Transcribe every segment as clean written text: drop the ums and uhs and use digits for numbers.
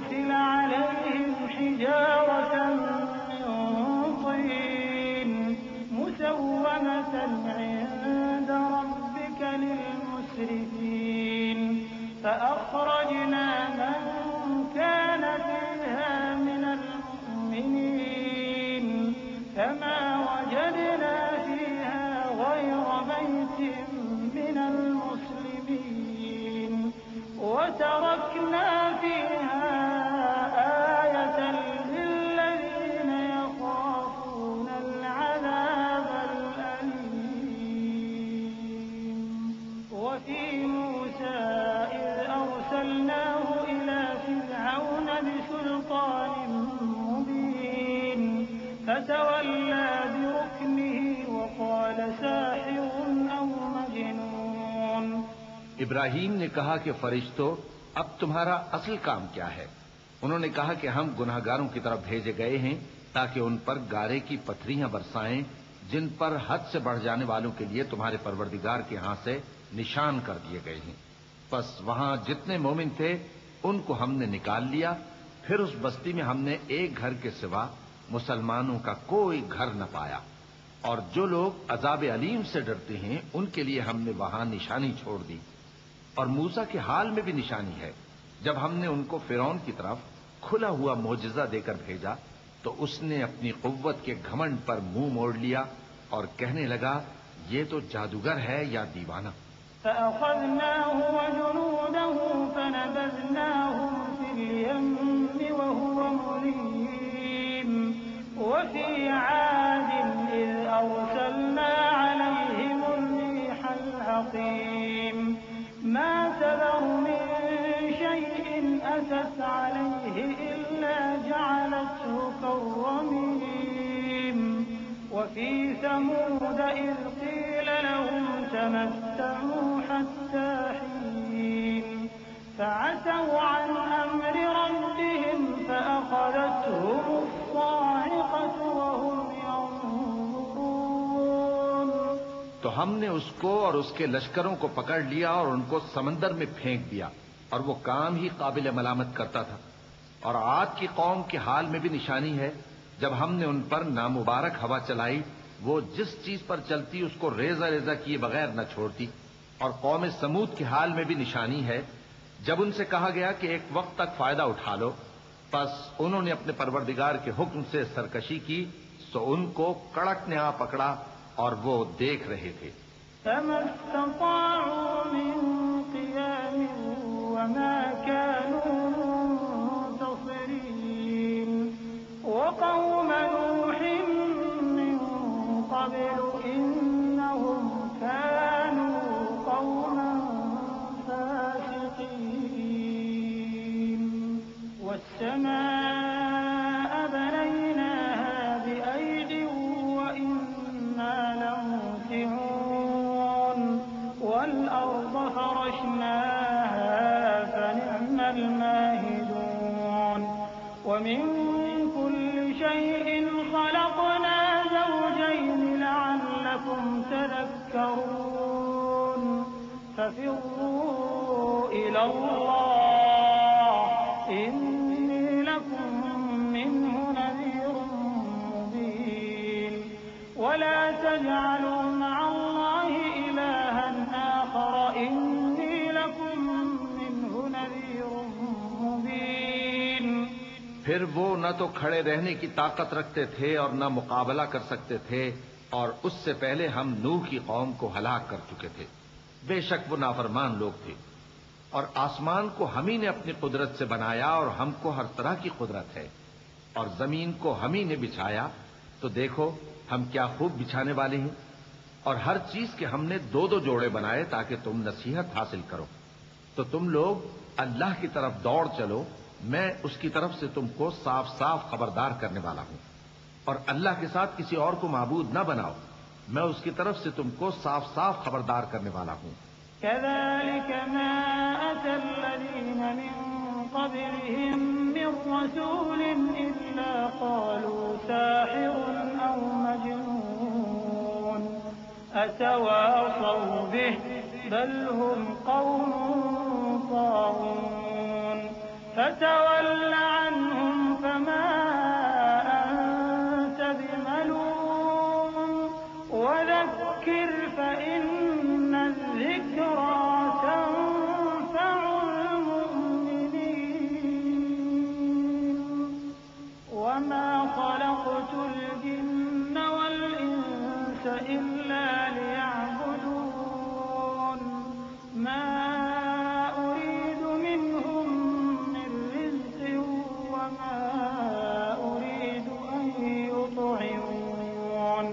ليرسل عليهم حجارة من طين مسومة عند ربك للمسرفين فأخرجنا من كان فيها من المؤمنين فما وجدنا فيها غير بيت من المسلمين وتركنا فيها آية للذين يخافون العذاب الأليم وفي موسى إذ أرسلناه إلى فرعون بسلطان مبين فتولى بركنه وقال ساحر أو مجنون. ابراہیم نے کہا کہ فرشتوں اب تمہارا اصل کام کیا ہے؟ انہوں نے کہا کہ ہم گناہگاروں کی طرف بھیجے گئے ہیں تاکہ ان پر گارے کی پتھریاں برسائیں جن پر حد سے بڑھ جانے والوں کے لیے تمہارے پروردگار کے ہاں سے نشان کر دیے گئے ہیں. بس وہاں جتنے مومن تھے ان کو ہم نے نکال لیا. پھر اس بستی میں ہم نے ایک گھر کے سوا مسلمانوں کا کوئی گھر نہ پایا. اور جو لوگ عذاب علیم سے ڈرتے ہیں ان کے لیے ہم نے وہاں نشانی چھوڑ دی. اور موسیٰ کے حال میں بھی نشانی ہے. جب ہم نے ان کو فرعون کی طرف کھلا ہوا معجزہ دے کر بھیجا تو اس نے اپنی قوت کے گھمنڈ پر منہ موڑ لیا اور کہنے لگا یہ تو جادوگر ہے یا دیوانہ. فأخذناه وجنوده فنبذناهم في اليم وهو مليم وفي عاد إذ أرسلنا عليهم الريح العقيم ما تذر من شيء أتت عليه إلا جعلته كالرميم وفي ثمود إذ قيل لهم تمتعوا حتى حين فعتوا عن أمر ربهم فأخذتهم الصاعقة وهم ينظرون. تو ہم نے اس کو اور اس کے لشکروں کو پکڑ لیا اور ان کو سمندر میں پھینک دیا اور وہ کام ہی قابل ملامت کرتا تھا. اور عاد کی قوم کے حال میں بھی نشانی ہے. جب ہم نے ان پر نامبارک ہوا چلائی وہ جس چیز پر چلتی اس کو ریزہ ریزہ کیے بغیر نہ چھوڑتی. اور قوم سمود کے حال میں بھی نشانی ہے. جب ان سے کہا گیا کہ ایک وقت تک فائدہ اٹھا لو پس انہوں نے اپنے پروردگار کے حکم سے سرکشی کی سو ان کو کڑک نے آ پکڑا اور وہ دیکھ رہے تھے. فما استطاعوا من قيام وما كانوا منتصرين وقوم نوح من قبل إنهم كانوا قوما فاسقين والسماء بنيناها بأيد وإنا لموسعون والأرض فرشناها فنعم الماهدون ومن كل شيء خلقنا زوجين لعلكم تذكرون ففروا إلى الله إني لكم منه نذير مبين ولا تجعلوا مع الله إلها آخر إني لكم منه نذير مبين. پھر وہ نہ تو کھڑے رہنے کی طاقت رکھتے تھے اور نہ مقابلہ کر سکتے تھے اور اس سے پہلے ہم نوح کی قوم کو ہلاک کر چکے تھے. بے شک وہ نافرمان لوگ تھے. اور آسمان کو ہم ہی نے اپنی قدرت سے بنایا اور ہم کو ہر طرح کی قدرت ہے. اور زمین کو ہم ہی نے بچھایا تو دیکھو ہم کیا خوب بچھانے والے ہیں. اور ہر چیز کے ہم نے دو دو جوڑے بنائے تاکہ تم نصیحت حاصل کرو. تو تم لوگ اللہ کی طرف دوڑ چلو میں اس کی طرف سے تم کو صاف صاف خبردار کرنے والا ہوں. اور اللہ کے ساتھ کسی اور کو معبود نہ بناؤ میں اس کی طرف سے تم کو صاف صاف خبردار کرنے والا ہوں. كذلك ما أتى الذين من قبلهم من رسول إلا قالوا ساحر أو مجنون أتواصوا به بل هم قوم طاغون فتول عنهم فما أنت بملوم وذكر فإن الذكرى تنفع المؤمنين وما خلقت الجن والإنس إلا ليعبدون ما أريد منهم من رزق وما أريد أن يطعمون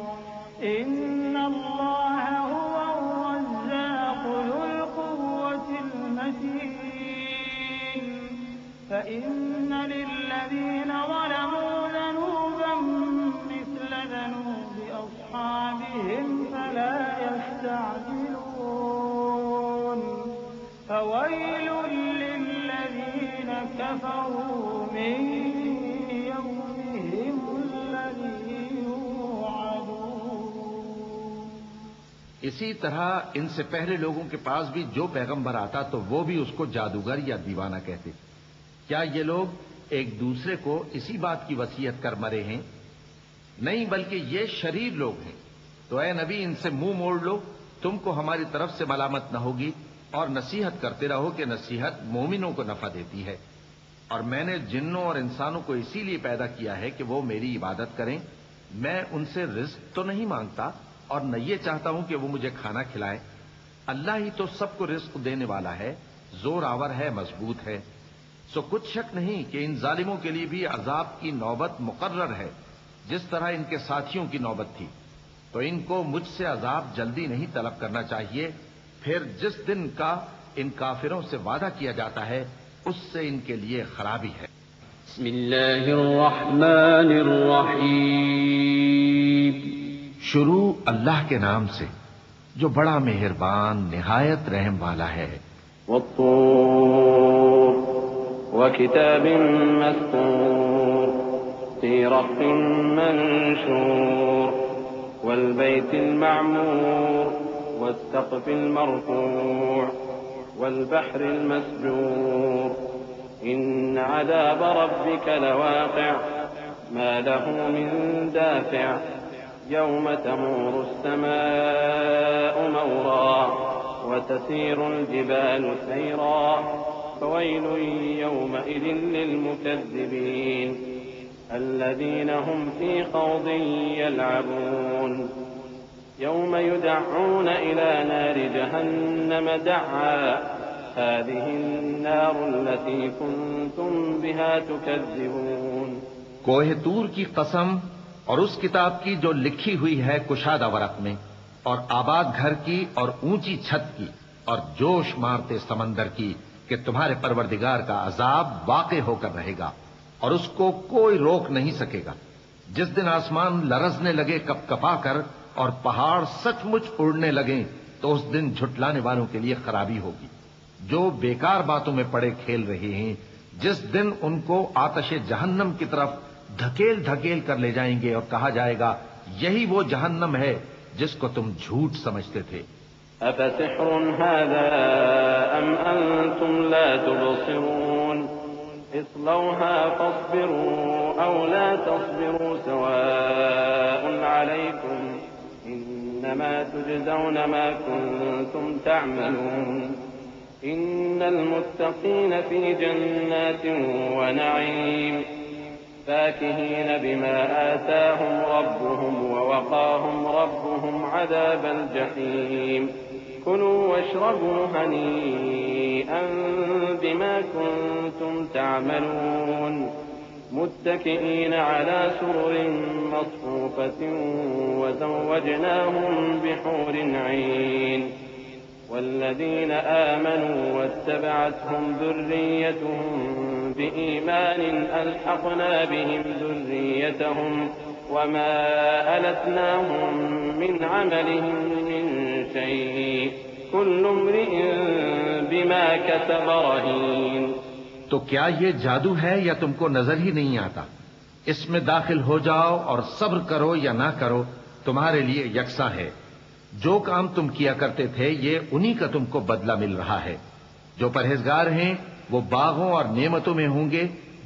إن الله هو الرزاق ذو القوة المتين فإن للذين ظلموا ذنوبا مثل ذنوب أصحابهم فلا يستعجلون فويل للذين كفروا من يومهم الذي يوعدون. اسی طرح ان سے پہلے لوگوں کے پاس بھی جو پیغمبر آتا تو وہ بھی اس کو جادوگر یا دیوانہ کہتے. کیا یہ لوگ ایک دوسرے کو اسی بات کی وصیت کر مرے ہیں؟ نہیں، بلکہ یہ شریر لوگ ہیں. تو اے نبی ان سے منہ موڑ لو، تم کو ہماری طرف سے ملامت نہ ہوگی، اور نصیحت کرتے رہو کہ نصیحت مومنوں کو نفع دیتی ہے. اور میں نے جنوں اور انسانوں کو اسی لیے پیدا کیا ہے کہ وہ میری عبادت کریں. میں ان سے رزق تو نہیں مانگتا اور نہ یہ چاہتا ہوں کہ وہ مجھے کھانا کھلائیں. اللہ ہی تو سب کو رزق دینے والا ہے، زور آور ہے، مضبوط ہے. سو کچھ شک نہیں کہ ان ظالموں کے لیے بھی عذاب کی نوبت مقرر ہے، جس طرح ان کے ساتھیوں کی نوبت تھی. تو ان کو مجھ سے عذاب جلدی نہیں طلب کرنا چاہیے. پھر جس دن کا ان کافروں سے وعدہ کیا جاتا ہے اس سے ان کے لیے خرابی ہے. بسم اللہ الرحمن الرحیم. شروع اللہ کے نام سے جو بڑا مہربان نہایت رحم والا ہے. والطور وكتاب مسطور في رق منشور والبيت المعمور والسقف المرفوع والبحر المسجور إن عذاب ربك لواقع ما له من دافع يوم تمور السماء مورا وتسير الجبال سيرا فويل يومئذ للمكذبين الذين هم في خوض يلعبون يوم يدعون إلى نار جهنم دعا هذه النار التي كنتم بها تكذبون. کوہ طور کی قسم اور اس کتاب کی جو لکھی ہوئی ہے کشادہ ورق میں، اور آباد گھر کی اور اونچی چھت کی اور جوش مارتے سمندر کی کہ تمہارے پروردگار کا عذاب واقع ہو کر رہے گا اور اس کو کوئی روک نہیں سکے گا. جس دن آسمان لرزنے لگے کپ کپا کر اور پہاڑ سچ مچ اڑنے لگیں تو اس دن جھٹلانے والوں کے لیے خرابی ہوگی جو بیکار باتوں میں پڑے کھیل رہے ہیں. جس دن ان کو آتش جہنم کی طرف دھکیل دھکیل کر لے جائیں گے اور کہا جائے گا یہی وہ جہنم ہے جس کو تم جھوٹ سمجھتے تھے. أفسحر هذا أم أنتم لا تبصرون اصلوها فاصبروا أو لا تصبروا سواء عليكم إنما تجزون ما كنتم تعملون إن المتقين في جنات ونعيم فاكهين بما آتاهم ربهم ووقاهم ربهم عذاب الجحيم كلوا واشربوا هنيئا بما كنتم تعملون متكئين على سرر مصفوفة وزوجناهم بحور عين والذين آمنوا واتبعتهم ذريتهم بإيمان ألحقنا بهم ذريتهم وما ألتناهم من عملهم من شيء كل امرئ بما كسب رهين. تو کیا یہ جادو ہے یا تم کو نظر ہی نہیں آتا؟ اس میں داخل ہو جاؤ اور صبر کرو یا نہ کرو تمہارے لیے یکساں ہے. جو کام تم کیا کرتے تھے یہ انہی کا تم کو بدلہ مل رہا ہے. جو پرہیزگار ہیں وہ باغوں اور نعمتوں میں ہوں گے،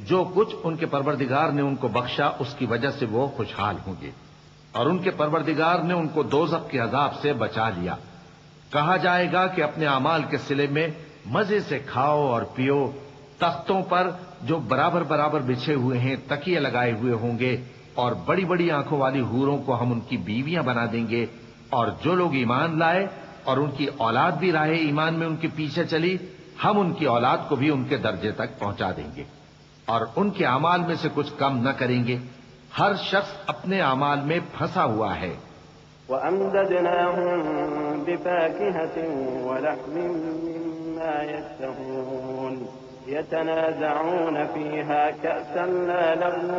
جو کچھ ان کے پروردگار نے ان کو بخشا اس کی وجہ سے وہ خوشحال ہوں گے، اور ان کے پروردگار نے ان کو دوزخ کے عذاب سے بچا لیا۔ کہا جائے گا کہ اپنے اعمال کے صلے میں مزے سے کھاؤ اور پیو، تختوں پر جو برابر برابر بچھے ہوئے ہیں تکیے لگائے ہوئے ہوں گے، اور بڑی بڑی آنکھوں والی حوروں کو ہم ان کی بیویاں بنا دیں گے، اور جو لوگ ایمان لائے اور ان کی اولاد بھی راہ ایمان میں ان کے پیچھے چلی، ہم ان کی اولاد کو بھی ان کے درجے تک پہنچا دیں گے، اور ان کے اعمال میں سے کچھ کم نہ کریں گے۔ ہر شخص اپنے اعمال میں پھنسا ہوا ہے۔ وَأَمْدَدْنَاهُمْ بِفَاكِهَةٍ وَلَحْمٍ مِّمَّا يَشْتَهُونَ يَتَنَازَعُونَ فِيهَا كَأْسًا لَّا لَغْوٌ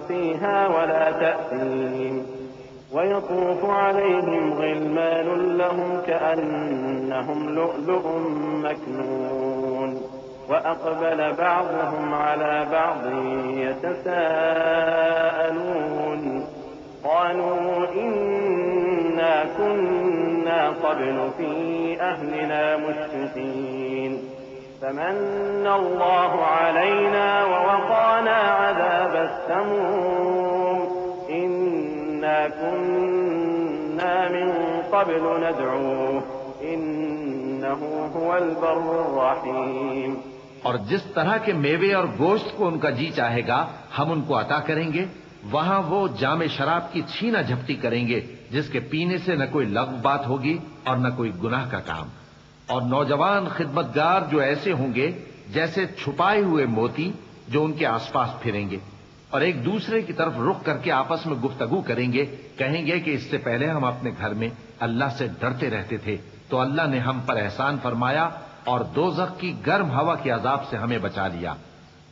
فِيهَا وَلَا تَأْثِيمٌ وَيَطُوفُ عَلَيْهِمْ غِلْمَانٌ لَّهُمْ كَأَنَّهُمْ لُؤْلُؤٌ مَّكْنُونٌ وَأَقْبَلَ بَعْضُهُمْ عَلَىٰ بَعْضٍ يَتَسَاءَلُونَ قالوا إنا كنا قبل في أهلنا مشفقين فمن الله علينا ووقانا عذاب السموم إنا كنا من قبل ندعوه إنه هو البر الرحيم۔ اور جس طرح کے میوے اور گوشت کو ان کا جی چاہے گا ہم ان کو عطا کریں گے، وہاں وہ جام شراب کی چھینا جھپٹی کریں گے جس کے پینے سے نہ کوئی لغو بات ہوگی اور نہ کوئی گناہ کا کام، اور نوجوان خدمتگار جو ایسے ہوں گے جیسے چھپائے ہوئے موتی جو ان کے آس پاس پھریں گے، اور ایک دوسرے کی طرف رخ کر کے آپس میں گفتگو کریں گے، کہیں گے کہ اس سے پہلے ہم اپنے گھر میں اللہ سے ڈرتے رہتے تھے تو اللہ نے ہم پر احسان فرمایا اور دوزخ کی گرم ہوا کے عذاب سے ہمیں بچا لیا۔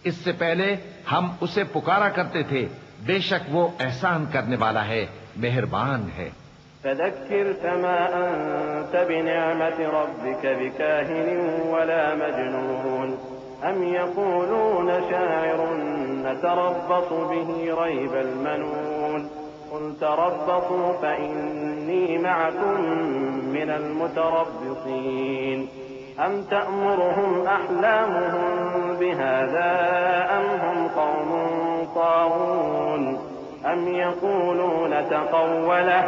اس سے پہلے ہم اسے پکارا کرتے تھے، بے شک وہ احسان کرنے والا ہے، مہربان ہے۔ فذكر فما أنت بنعمة ربك بكاهن ولا مجنون أم يقولون شاعر نتربص به ريب المنون قل تربصوا فإني معكم من المتربصين أم تأمرهم أحلامهم بهذا أم هم قوم طاغون أم يقولون تقوله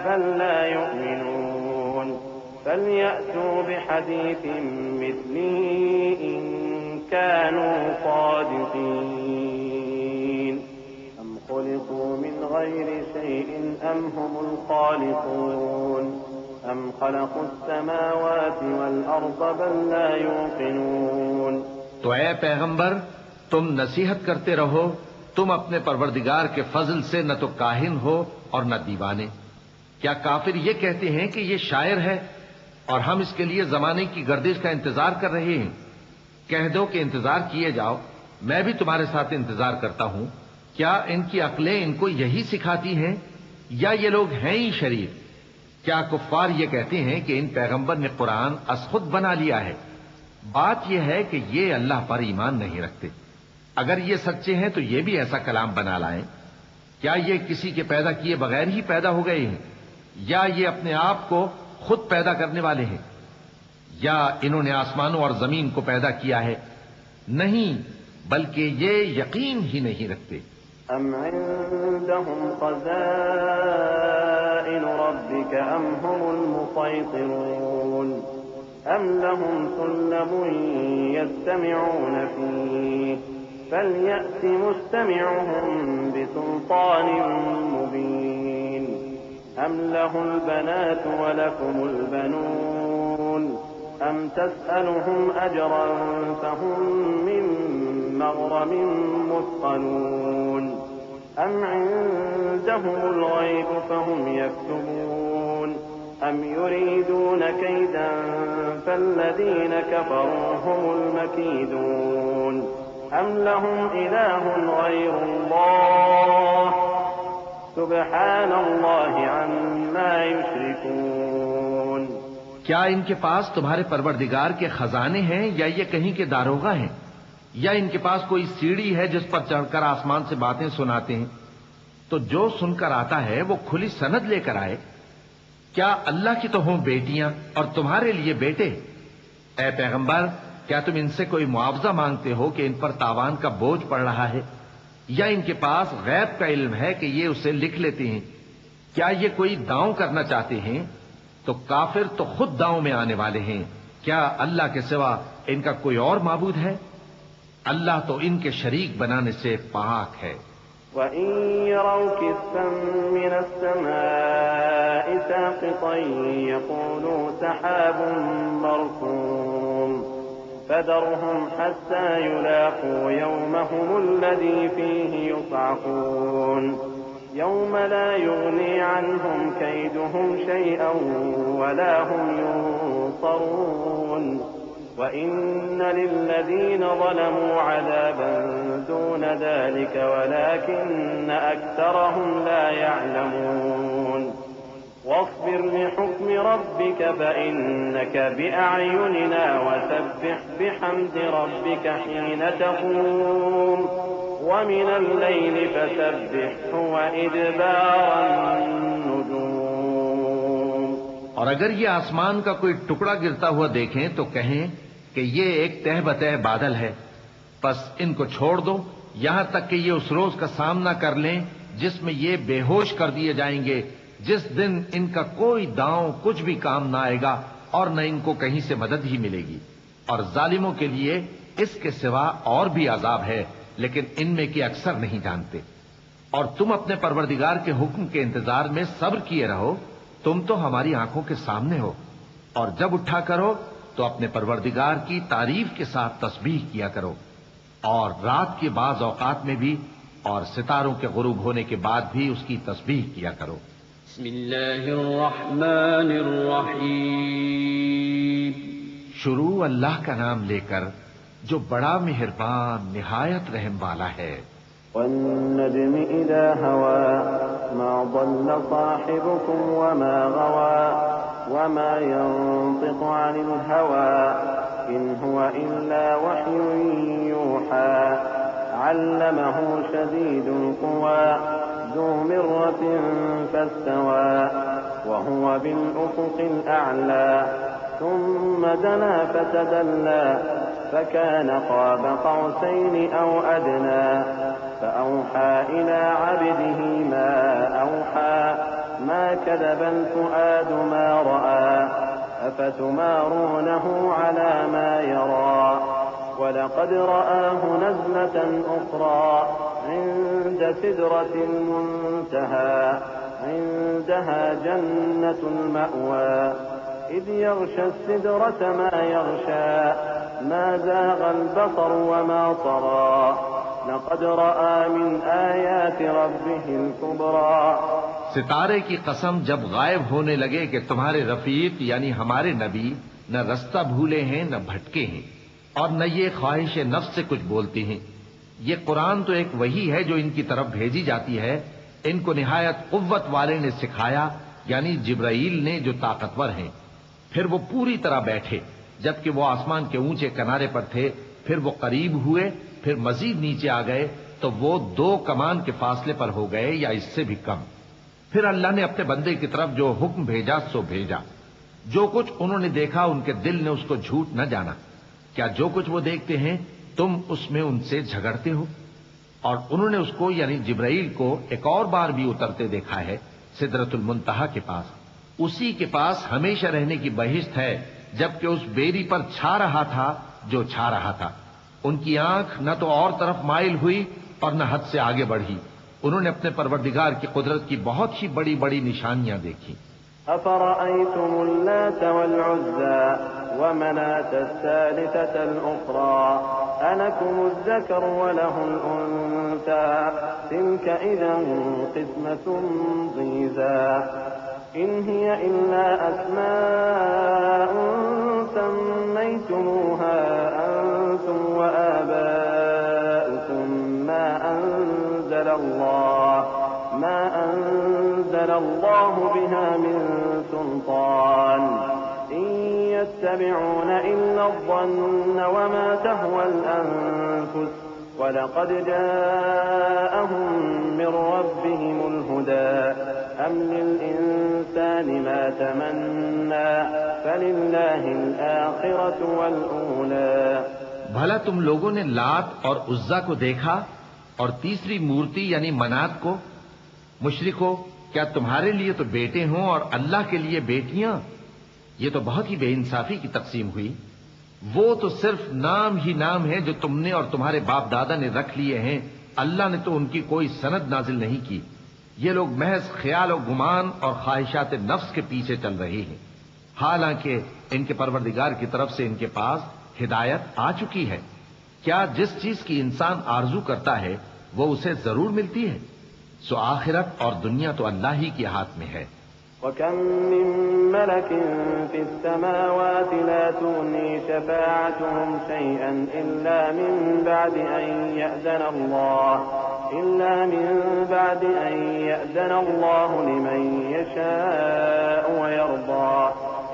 بل لا يؤمنون فليأتوا بحديث مثله إن كانوا صادقين أم خلقوا من غير شيء أم هم الخالقون أم خلقوا السماوات والأرض بل لا يوقنون۔ تو اے پیغمبر تم نصیحت کرتے رہو، تم اپنے پروردگار کے فضل سے نہ تو کاہن ہو اور نہ دیوانے۔ کیا کافر یہ کہتے ہیں کہ یہ شاعر ہے اور ہم اس کے لیے زمانے کی گردش کا انتظار کر رہے ہیں؟ کہہ دو کہ انتظار کیے جاؤ، میں بھی تمہارے ساتھ انتظار کرتا ہوں۔ کیا ان کی عقلیں ان کو یہی سکھاتی ہیں یا یہ لوگ ہیں ہی شریر؟ کیا کفار یہ کہتے ہیں کہ ان پیغمبر نے قرآن از خود بنا لیا ہے؟ بات یہ ہے کہ یہ اللہ پر ایمان نہیں رکھتے۔ اگر یہ سچے ہیں تو یہ بھی ایسا کلام بنا لائیں۔ کیا یہ کسی کے پیدا کیے بغیر ہی پیدا ہو گئے ہیں یا یہ اپنے آپ کو خود پیدا کرنے والے ہیں؟ یا انہوں نے آسمانوں اور زمین کو پیدا کیا ہے؟ نہیں، بلکہ یہ یقین ہی نہیں رکھتے۔ أم عندهم خزائن ربك أم هم المسيطرون أم لهم سلم يستمعون فيه فليأت مستمعهم بسلطان مبين أم له البنات ولكم البنون أم تسألهم أجرا فهم من مغرم مثقلون أم عندهم الغيب فهم يكتبون أم يريدون كيدا فالذين كفروا هم المكيدون أم لهم إله غير الله سبحان الله عما يشركون۔ کیا ان کے پاس تمہارے پروردگار کے خزانے ہیں یا یہ کہیں کے داروغہ ہیں؟ یا ان کے پاس کوئی سیڑھی ہے جس پر چڑھ کر آسمان سے باتیں سناتے ہیں؟ تو جو سن کر آتا ہے وہ کھلی سند لے کر آئے۔ کیا اللہ کی تو ہوں بیٹیاں اور تمہارے لیے بیٹے؟ اے پیغمبر کیا تم ان سے کوئی معاوضہ مانگتے ہو کہ ان پر تاوان کا بوجھ پڑ رہا ہے؟ یا ان کے پاس غیب کا علم ہے کہ یہ اسے لکھ لیتے ہیں؟ کیا یہ کوئی داؤں کرنا چاہتے ہیں؟ تو کافر تو خود داؤں میں آنے والے ہیں۔ کیا اللہ کے سوا ان کا کوئی اور معبود ہے؟ اللہ تو ان کے شریک بنانے سے پاک ہے۔ وَإِن يَرَوْا كِسْفًا مِّنَ السَّمَاءِ سَاقِطًا يَقُولُوا سَحَابٌ مَّرْكُومٌ فَذَرْهُمْ حَتَّىٰ يُلَاقُوا يَوْمَهُمُ الَّذِي فِيهِ يُصْعَقُونَ يَوْمَ لَا يُغْنِي عَنْهُمْ كَيْدُهُمْ شَيْئًا وَلَا هُمْ يُنصَرُونَ وَإِنَّ لِلَّذِينَ ظَلَمُوا عَذَابًا دُونَ ذَلِكَ وَلَٰكِنَّ أَكْثَرَهُمْ لَا يَعْلَمُونَ وَاصْبِرْ لِحُكْمِ رَبِّكَ فَإِنَّكَ بِأَعْيُنِنَا وَسَبِّحْ بِحَمْدِ رَبِّكَ حِينَ تَقُومُ وَمِنَ اللَّيْلِ فَسَبِّحْهُ وَإِدْبَارَ النُّجُومِ۔ اور اگر یہ آسمان کا کوئی ٹکڑا گرتا ہوا دیکھیں تو کہیں کہ یہ ایک تہ بتہ بادل ہے، پس ان کو چھوڑ دو یہاں تک کہ یہ اس روز کا سامنا کر لیں جس میں یہ بے ہوش کر دیے جائیں گے، جس دن ان کا کوئی داؤں کچھ بھی کام نہ آئے گا اور نہ ان کو کہیں سے مدد ہی ملے گی۔ اور ظالموں کے لیے اس کے سوا اور بھی عذاب ہے، لیکن ان میں کے اکثر نہیں جانتے۔ اور تم اپنے پروردگار کے حکم کے انتظار میں صبر کیے رہو، تم تو ہماری آنکھوں کے سامنے ہو، اور جب اٹھا کرو تو اپنے پروردگار کی تعریف کے ساتھ تسبیح کیا کرو، اور رات کے بعض اوقات میں بھی اور ستاروں کے غروب ہونے کے بعد بھی اس کی تسبیح کیا کرو۔ بسم اللہ الرحمن الرحیم۔ شروع اللہ کا نام لے کر جو بڑا مہربان نہایت رحم والا ہے۔ وَالنَّجْمِ إِذَا هَوَىٰ مَا ضَلَّ صَاحِبُكُمْ وَمَا غَوَىٰ وَمَا يَنطِقُ عَنِ الْهَوَىٰ إِنْ هُوَ إِلَّا وَحْيٌ يُوحَىٰ عَلَّمَهُ شَدِيدُ الْقُوَىٰ ذُو مِرَّةٍ فَاسْتَوَىٰ وَهُوَ بِالْأُفُقِ الْأَعْلَىٰ ثُمَّ دَنَا فَتَدَلَّىٰ فَكَانَ قَابَ قَوْسَيْنِ أَوْ أَدْنَىٰ فَأَوْحَىٰ إِلَىٰ عَبْدِهِ مَا أَوْحَىٰ مَا كَذَبَ الْفُؤَادُ مَا رَأَىٰ أَفَتُمَارُونَهُ عَلَىٰ مَا يَرَىٰ وَلَقَدْ رَآهُ نَزْلَةً أُخْرَىٰ عِندَ سِدْرَةِ الْمُنتَهَىٰ عِندَهَا جَنَّةُ الْمَأْوَىٰ إِذْ يَغْشَى السِّدْرَةَ مَا يَغْشَىٰ مَا زَاغَ الْبَصَرُ وَمَا طَغَىٰ لَقَدْ رَأَىٰ مِنْ آيَاتِ رَبِّهِ الْكُبْرَىٰ۔ ستارے کی قسم جب غائب ہونے لگے کہ تمہارے رفیق یعنی ہمارے نبی نہ رستہ بھولے ہیں نہ بھٹکے ہیں، اور نہ یہ خواہش نفس سے کچھ بولتے ہیں۔ یہ قرآن تو ایک وحی ہے جو ان کی طرف بھیجی جاتی ہے، ان کو نہایت قوت والے نے سکھایا، یعنی جبرائیل نے جو طاقتور ہیں۔ پھر وہ پوری طرح بیٹھے جبکہ وہ آسمان کے اونچے کنارے پر تھے، پھر وہ قریب ہوئے، پھر مزید نیچے آ گئے تو وہ 2 کمان کے فاصلے پر ہو گئے یا اس سے بھی کم۔ پھر اللہ نے اپنے بندے کی طرف جو حکم بھیجا سو بھیجا۔ جو کچھ انہوں نے دیکھا ان کے دل نے اس کو جھوٹ نہ جانا۔ کیا جو کچھ وہ دیکھتے ہیں تم اس میں ان سے جھگڑتے ہو؟ اور انہوں نے اس کو یعنی جبرائیل کو ایک اور بار بھی اترتے دیکھا ہے سدرۃ المنتہا کے پاس۔ اسی کے پاس ہمیشہ رہنے کی بہشت ہے، جبکہ اس بیری پر چھا رہا تھا جو چھا رہا تھا۔ ان کی آنکھ نہ تو اور طرف مائل ہوئی اور نہ حد سے آگے بڑھی۔ انہوں نے اپنے پروردگار کی قدرت کی بہت ہی بڑی بڑی نشانیاں دیکھی۔ أَفَرَأَيْتُمُ اللَّاتَ وَالْعُزَّىٰ وَمَنَاةَ الثَّالِثَةَ الْأُخْرَىٰ أَلَكُمُ الذَّكَرُ وَلَهُ الْأُنثَىٰ تِلْكَ إِذًا قِسْمَةٌ ضِيزَىٰ إِنْ هِيَ إِلَّا أَسْمَاءٌ سَمَّيْتُمُوهَا أَنتُمْ وَآبَاؤُكُم مَّا أَنزَلَ اللَّهُ بِهَا مِن سُلْطَانٍ إِن يَتَّبِعُونَ إِلَّا الظَّنَّ وَمَا تَهْوَى الْأَنفُسُ وَلَقَدْ جَاءَهُم مِّن رَّبِّهِمُ الْهُدَىٰ أَمْ لِلْإِنسَانِ للإنسان ما تمنى فلله الآخرة والأولى. بھلا تم لوگوں نے لات اور عزا کو دیکھا اور تیسری مورتی یعنی منات کو؟ مشرکو، کیا تمہارے لیے تو بیٹے ہوں اور اللہ کے لیے بیٹیاں؟ یہ تو بہت ہی بے انصافی کی تقسیم ہوئی. وہ تو صرف نام ہی نام ہے جو تم نے اور تمہارے باپ دادا نے رکھ لیے ہیں. اللہ نے تو ان کی کوئی سند نازل نہیں کی. یہ لوگ محض خیال و گمان اور خواہشات نفس کے پیچھے چل رہے ہیں، حالانکہ ان کے پروردگار کی طرف سے ان کے پاس ہدایت آ چکی ہے. کیا جس چیز کی انسان آرزو کرتا ہے وہ اسے ضرور ملتی ہے؟ سو آخرت اور دنیا تو اللہ ہی کے ہاتھ میں ہے. وكم من ملك في السماوات لا تغني شفاعتهم شيئا إلا من بعد أن يأذن الله لمن يشاء ويرضى.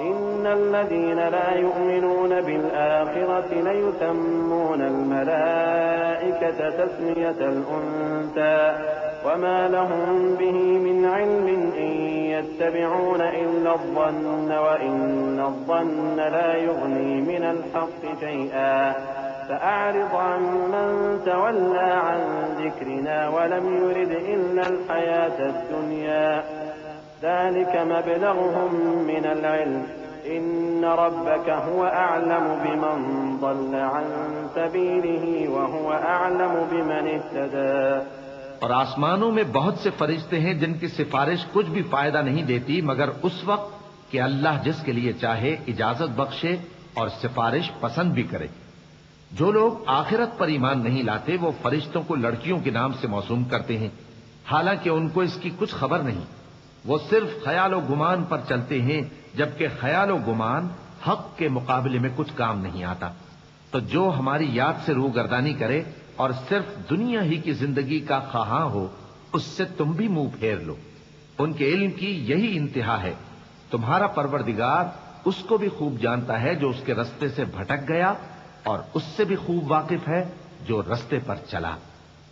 إن الذين لا يؤمنون بالآخرة ليسمون الملائكة تسمية الأنثى وما لهم به من علم إن يتبعون إلا الظن وإن الظن لا يغني من الحق شيئا. فأعرض عن من تولى عن ذكرنا ولم يرد إلا الحياة الدنيا. ذلك مبلغهم من العلم. إن ربك هو أعلم بمن ضل عن سبيله وهو أعلم بمن اهتدى. اور آسمانوں میں بہت سے فرشتے ہیں جن کی سفارش کچھ بھی فائدہ نہیں دیتی مگر اس وقت کہ اللہ جس کے لیے چاہے اجازت بخشے اور سفارش پسند بھی کرے. جو لوگ آخرت پر ایمان نہیں لاتے وہ فرشتوں کو لڑکیوں کے نام سے موسوم کرتے ہیں، حالانکہ ان کو اس کی کچھ خبر نہیں. وہ صرف خیال و گمان پر چلتے ہیں، جبکہ خیال و گمان حق کے مقابلے میں کچھ کام نہیں آتا. تو جو ہماری یاد سے روگردانی کرے اور صرف دنیا ہی کی زندگی کا خواہاں ہو، اس سے تم بھی منہ پھیر لو. ان کے علم کی یہی انتہا ہے. تمہارا پروردگار اس کو بھی خوب جانتا ہے جو اس کے رستے سے بھٹک گیا، اور اس سے بھی خوب واقف ہے جو رستے پر چلا.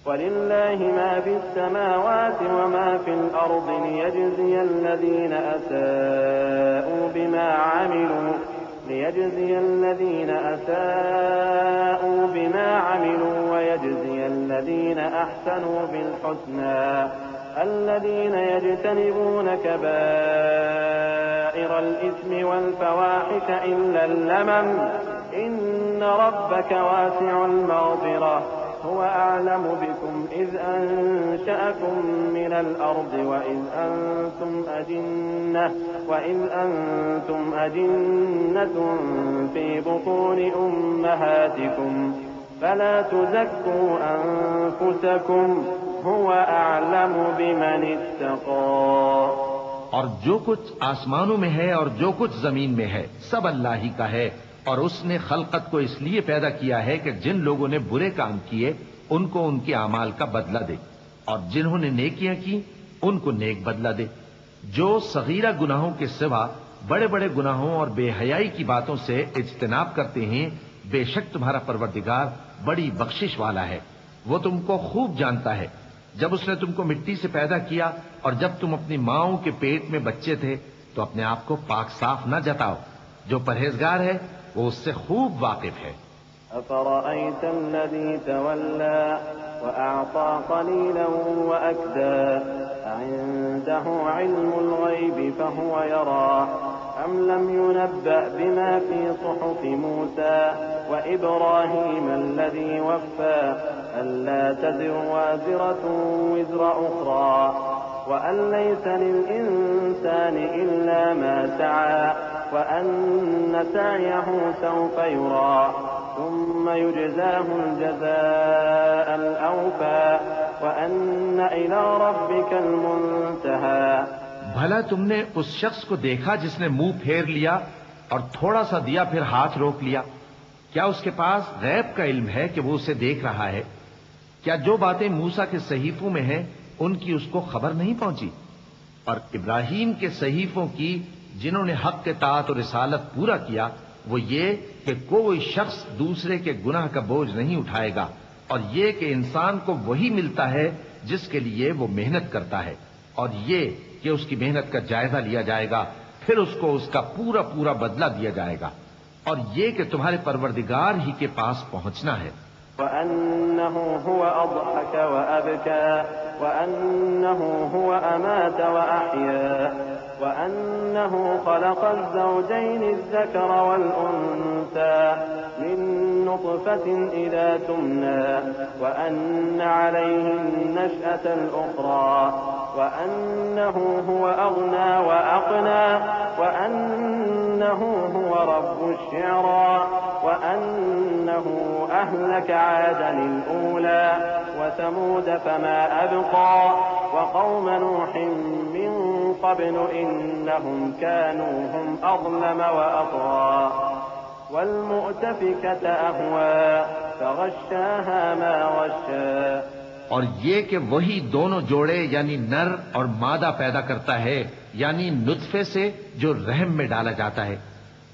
وَلِلَّهِ مَا فِي السَّمَاوَاتِ وَمَا فِي الْأَرْضِ لِيَجْزِيَ الَّذِينَ أَسَاءُوا بِمَا عَمِلُوا وَيَجْزِيَ الَّذِينَ أَحْسَنُوا بِالْحُسْنَى. الَّذِينَ يَجْتَنِبُونَ كَبَائِرَ الْإِثْمِ وَالْفَوَاحِشَ إِلَّا اللَّمَمَ. إِنَّ رَبَّكَ وَاسِعُ الْمَغْفِرَةِ. هو أعلم بكم إذ أنشأكم من الأرض وإذ أنتم أجنة في بطون أمهاتكم فلا تزكوا أنفسكم هو أعلم بمن اتقى. اور جو کچھ آسمانوں میں ہے اور جو کچھ زمین میں ہے سب اللہ ہی کا ہے. اور اس نے خلقت کو اس لیے پیدا کیا ہے کہ جن لوگوں نے برے کام کیے ان کو ان کے اعمال کا بدلہ دے، اور جنہوں نے نیکیاں کی ان کو نیک بدلہ دے. جو صغیرہ گناہوں کے سوا بڑے بڑے گناہوں اور بے حیائی کی باتوں سے اجتناب کرتے ہیں، بے شک تمہارا پروردگار بڑی بخشش والا ہے. وہ تم کو خوب جانتا ہے. جب اس نے تم کو مٹی سے پیدا کیا اور جب تم اپنی ماؤں کے پیٹ میں بچے تھے تو اپنے آپ کو پاک صاف نہ جتاؤ. جو پرہیزگار ہے وہ اس سے خوب واقف ہے. أفرأيت الذي تولى وأعطى قليلا وأكدى عنده علم الغيب فهو يرى أم لم ينبأ بما في صحف موسى وإبراهيم الذي وفى ألا تزر وازرة وزر أخرى وأن ليس للإنسان إلا ما سعى وأن سعيه سوف يرى ثم يجزاه الجزاء الأوفى وأن إلى ربك المنتهى. بھلا تم نے اس شخص کو دیکھا جس نے منہ پھیر لیا اور تھوڑا سا دیا پھر ہاتھ روک لیا؟ کیا اس کے پاس غیب کا علم ہے کہ وہ اسے دیکھ رہا ہے؟ کیا جو باتیں موسیٰ کے صحیفوں میں ہیں ان کی اس کو خبر نہیں پہنچی؟ اور ابراہیم کے صحیفوں کی جنہوں نے حق کے طاعت اور رسالت پورا کیا وہ یہ کہ کوئی شخص دوسرے کے گناہ کا بوجھ نہیں اٹھائے گا، اور یہ کہ انسان کو وہی ملتا ہے جس کے لیے وہ محنت کرتا ہے، اور یہ کہ کہ اس کی محنت کا جائزہ لیا جائے گا، پھر اس کو اس کا پورا پورا بدلہ دیا جائے گا، اور یہ کہ تمہارے پروردگار ہی کے پاس پہنچنا ہے۔ وأنه هو أضحك وأبكى وأنه هو أمات وأحيا وأنه خلق الزوجين الذكر والأنثى من نطفة إذا تمنى وأن عليه النشأة الأخرى وأنه هو أغنى وأقنى وأنه هو رب الشعرى وأنه أهلك عادا الأولى وثمود فما أبقى وقوم نوح من قبل إنهم كانوا هم أظلم وأطغى والمؤتفكة أهوى فغشاها ما غشى۔ اور یہ کہ وہی دونوں جوڑے یعنی نر اور مادہ پیدا کرتا ہے، یعنی نطفے سے جو رحم میں ڈالا جاتا ہے،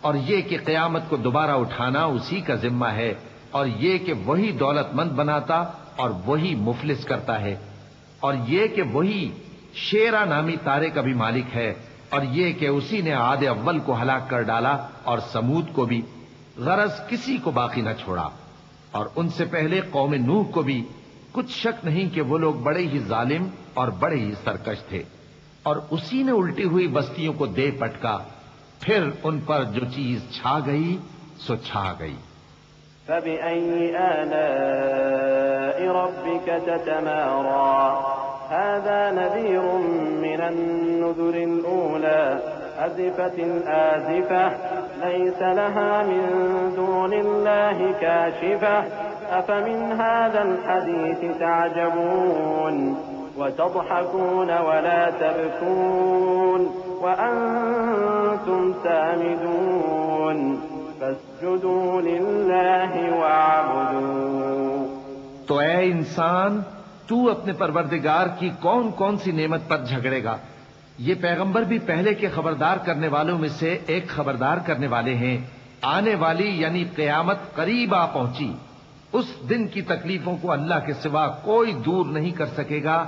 اور یہ کہ قیامت کو دوبارہ اٹھانا اسی کا ذمہ ہے، اور یہ کہ وہی دولت مند بناتا اور وہی مفلس کرتا ہے، اور یہ کہ وہی شیرا نامی تارے کا بھی مالک ہے، اور یہ کہ اسی نے عاد اول کو ہلاک کر ڈالا اور سمود کو بھی، غرض کسی کو باقی نہ چھوڑا، اور ان سے پہلے قوم نوح کو بھی۔ کچھ شک نہیں کہ وہ لوگ بڑے ہی ظالم اور بڑے ہی سرکش تھے، اور اسی نے الٹی ہوئی بستیوں کو دے پٹکا، پھر ان پر جو چیز چھا گئی سو چھا گئی۔ فبأي آلاء ربك تتمارى هذا نذير من النذر الأولى أزفت الآزفة ليس لها من دون الله كاشفة أفمن هذا الحديث تعجبون وتضحكون ولا تبكون وأنتم سامدون فاسجدوا لله واعبدوا۔ تو اے انسان، تو اپنے پروردگار کی کون کون سی نعمت پر جھگڑے گا؟ یہ پیغمبر بھی پہلے کے خبردار کرنے والوں میں سے ایک خبردار کرنے والے ہیں۔ آنے والی یعنی قیامت قریب آ پہنچی، اس دن کی تکلیفوں کو اللہ کے سوا کوئی دور نہیں کر سکے گا۔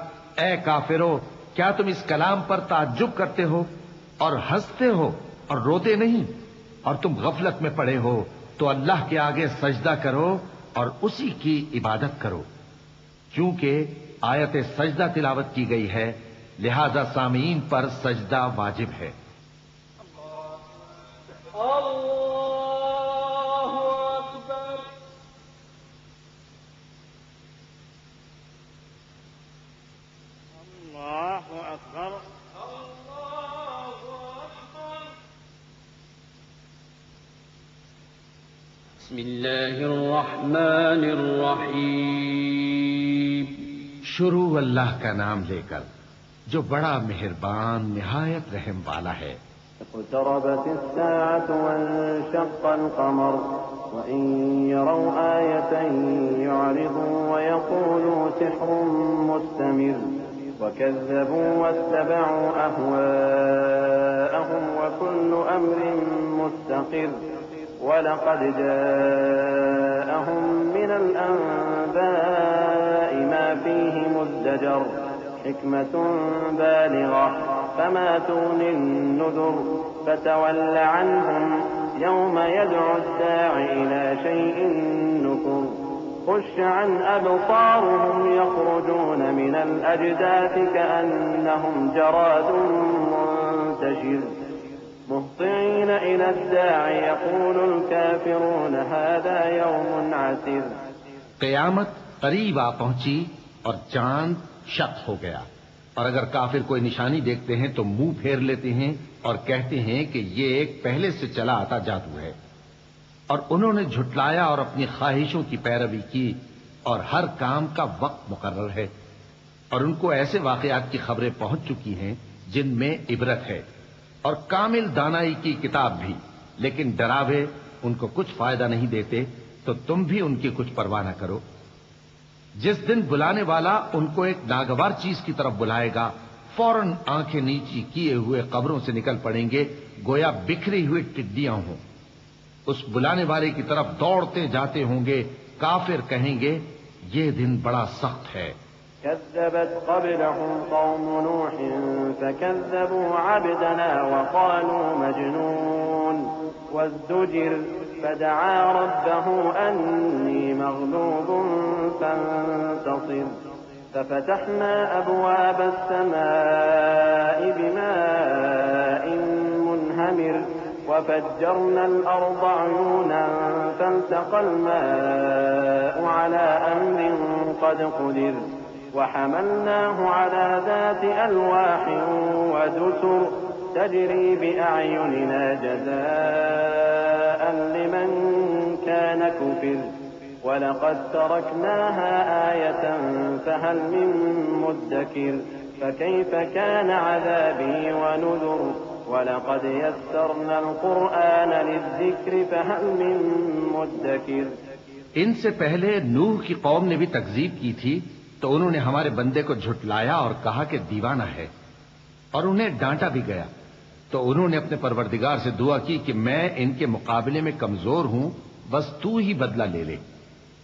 اے کافرو، کیا تم اس کلام پر تعجب کرتے ہو اور ہنستے ہو اور روتے نہیں؟ اور تم غفلت میں پڑے ہو تو اللہ کے آگے سجدہ کرو اور اسی کی عبادت کرو۔ چونکہ آیت سجدہ تلاوت کی گئی ہے، لہذا سامعین پر سجدہ واجب ہے۔ بسم اللہ الرحمن الرحیم۔ شروع اللہ کا نام لے کر جو بڑا مہربان نہایت رحم والا ہے۔ اقتربت الساعة وانشق القمر وإن يروا آية يعرضوا ويقولوا سحر مستمر وكذبوا واتبعوا أهواءهم وكل أمر مستقر وَلَقَدْ جَاءَهُم مِّنَ الْأَنبَاءِ مَا فِيهِ مُزْدَجَرٌ حِكْمَةٌ بَالِغَةٌ فَمَا تُغْنِ النُّذُرُ فَتَوَلَّ عَنْهُمْ يَوْمَ يَدْعُ الدَّاعِ إِلَىٰ شَيْءٍ نُّكُرٍ خُشَّ عَنْ أَبْصَارُهُمْ يَخْرُجُونَ مِنَ الْأَجْدَاثِ كَأَنَّهُمْ جَرَادٌ مُّنتَشِرٌ مهطعين إلى الداع يقول الكافرون هذا يوم عسير۔ قیامت قریب آ پہنچی اور چاند شق ہو گیا، اور اگر کافر کوئی نشانی دیکھتے ہیں تو منہ پھیر لیتے ہیں اور کہتے ہیں کہ یہ ایک پہلے سے چلا آتا جادو ہے، اور انہوں نے جھٹلایا اور اپنی خواہشوں کی پیروی کی، اور ہر کام کا وقت مقرر ہے، اور ان کو ایسے واقعات کی خبریں پہنچ چکی ہیں جن میں عبرت ہے، اور کامل دانائی کی کتاب بھی، لیکن ڈراوے ان کو کچھ فائدہ نہیں دیتے، تو تم بھی ان کی کچھ پرواہ نہ کرو۔ جس دن بلانے والا ان کو ایک ناگوار چیز کی طرف بلائے گا، فوراً آنکھیں نیچی کیے ہوئے قبروں سے نکل پڑیں گے گویا بکھری ہوئی ٹڈیاں ہوں۔ اس بلانے والے کی طرف دوڑتے جاتے ہوں گے، کافر کہیں گے یہ دن بڑا سخت ہے، كذبت قبلهم قوم نوح فكذبوا عبدنا وقالوا مجنون وازدجر فدعا ربه أني مغلوب فانتصر ففتحنا أبواب السماء بماء منهمر وفجرنا الأرض عيونا فالتقى الماء على أمر قد قدر وحملناه على ذات ألواح ودسر تجري بأعيننا جزاء لمن كان كفر ولقد تركناها آية فهل من مدكر فكيف كان عذابي ونذر وَلَقَدْ يَسَّرْنَا الْقُرْآنَ لِلذِّكْرِ فَهَلْ مِن مُّدَّكِرٍ۔ ان سے پہلے نوح کی قوم نے بھی تکذیب کی تھی تو انہوں نے ہمارے بندے کو جھٹلایا اور کہا کہ دیوانہ ہے، اور انہیں ڈانٹا بھی گیا۔ تو انہوں نے اپنے پروردگار سے دعا کی کہ میں ان کے مقابلے میں کمزور ہوں، بس تو ہی بدلہ لے لے۔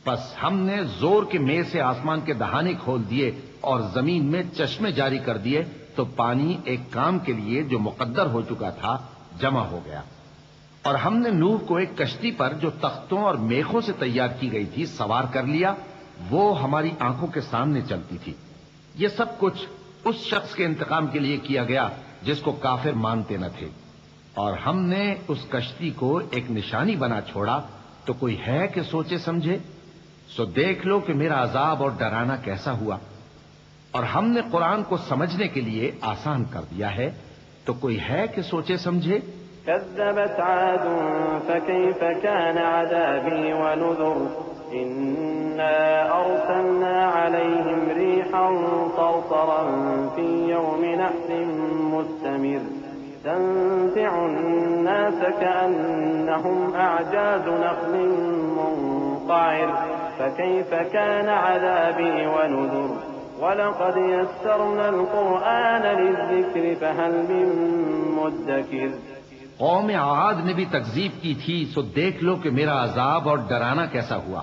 پس ہم نے زور کے مے سے آسمان کے دہانے کھول دیے اور زمین میں چشمے جاری کر دیے، تو پانی ایک کام کے لیے جو مقدر ہو چکا تھا جمع ہو گیا۔ اور ہم نے نوح کو ایک کشتی پر جو تختوں اور میخوں سے تیار کی گئی تھی سوار کر لیا، وہ ہماری آنکھوں کے سامنے چلتی تھی۔ یہ سب کچھ اس شخص کے انتقام کے لیے کیا گیا جس کو کافر مانتے نہ تھے، اور ہم نے اس کشتی کو ایک نشانی بنا چھوڑا، تو کوئی ہے کہ سوچے سمجھے؟ سو دیکھ لو کہ میرا عذاب اور ڈرانا کیسا ہوا۔ اور ہم نے قرآن کو سمجھنے کے لیے آسان کر دیا ہے، تو کوئی ہے کہ سوچے سمجھے؟ كذبت عاد فكيف كان عذابي ونذر إنا أرسلنا عليهم ريحا صرصرا في يوم نحس مستمر تنزع الناس كأنهم أعجاز نخل منقعر فكيف كان عذابي ونذر وَلَقَدْ يَسَّرْنَا الْقُرْآنَ لِلذِّكْرِ فَهَلْ مِن مُّدَّكِرٍ۔ قوم عاد نے بھی تکذیب کی تھی، سو دیکھ لو کہ میرا عذاب اور ڈرانا کیسا ہوا۔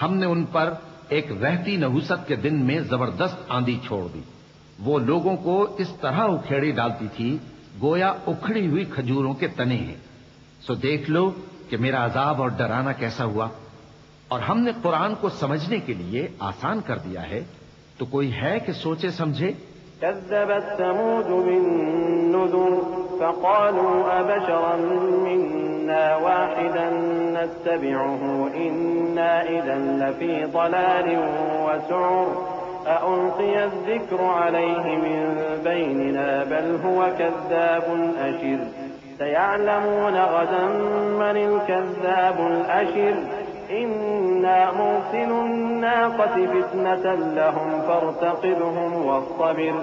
ہم نے ان پر ایک رہتی نحوست کے دن میں زبردست آندھی چھوڑ دی، وہ لوگوں کو اس طرح اکھیڑی ڈالتی تھی گویا اکھڑی ہوئی کھجوروں کے تنے ہیں۔ سو دیکھ لو کہ میرا عذاب اور ڈرانا کیسا ہوا۔ اور ہم نے قرآن کو سمجھنے کے لیے آسان کر دیا ہے، تو کوئی ہے کہ سوچے سمجھے؟ كذبت ثمود بالنذر فقالوا أبشرا منا واحدا نتبعه إنا إذا لفي ضلال وسعر أألقي الذكر عليه من بيننا بل هو كذاب أشر سيعلمون غدا من الكذاب الأشر إنا مرسل الناقة فتنة لهم فارتقبهم واصطبر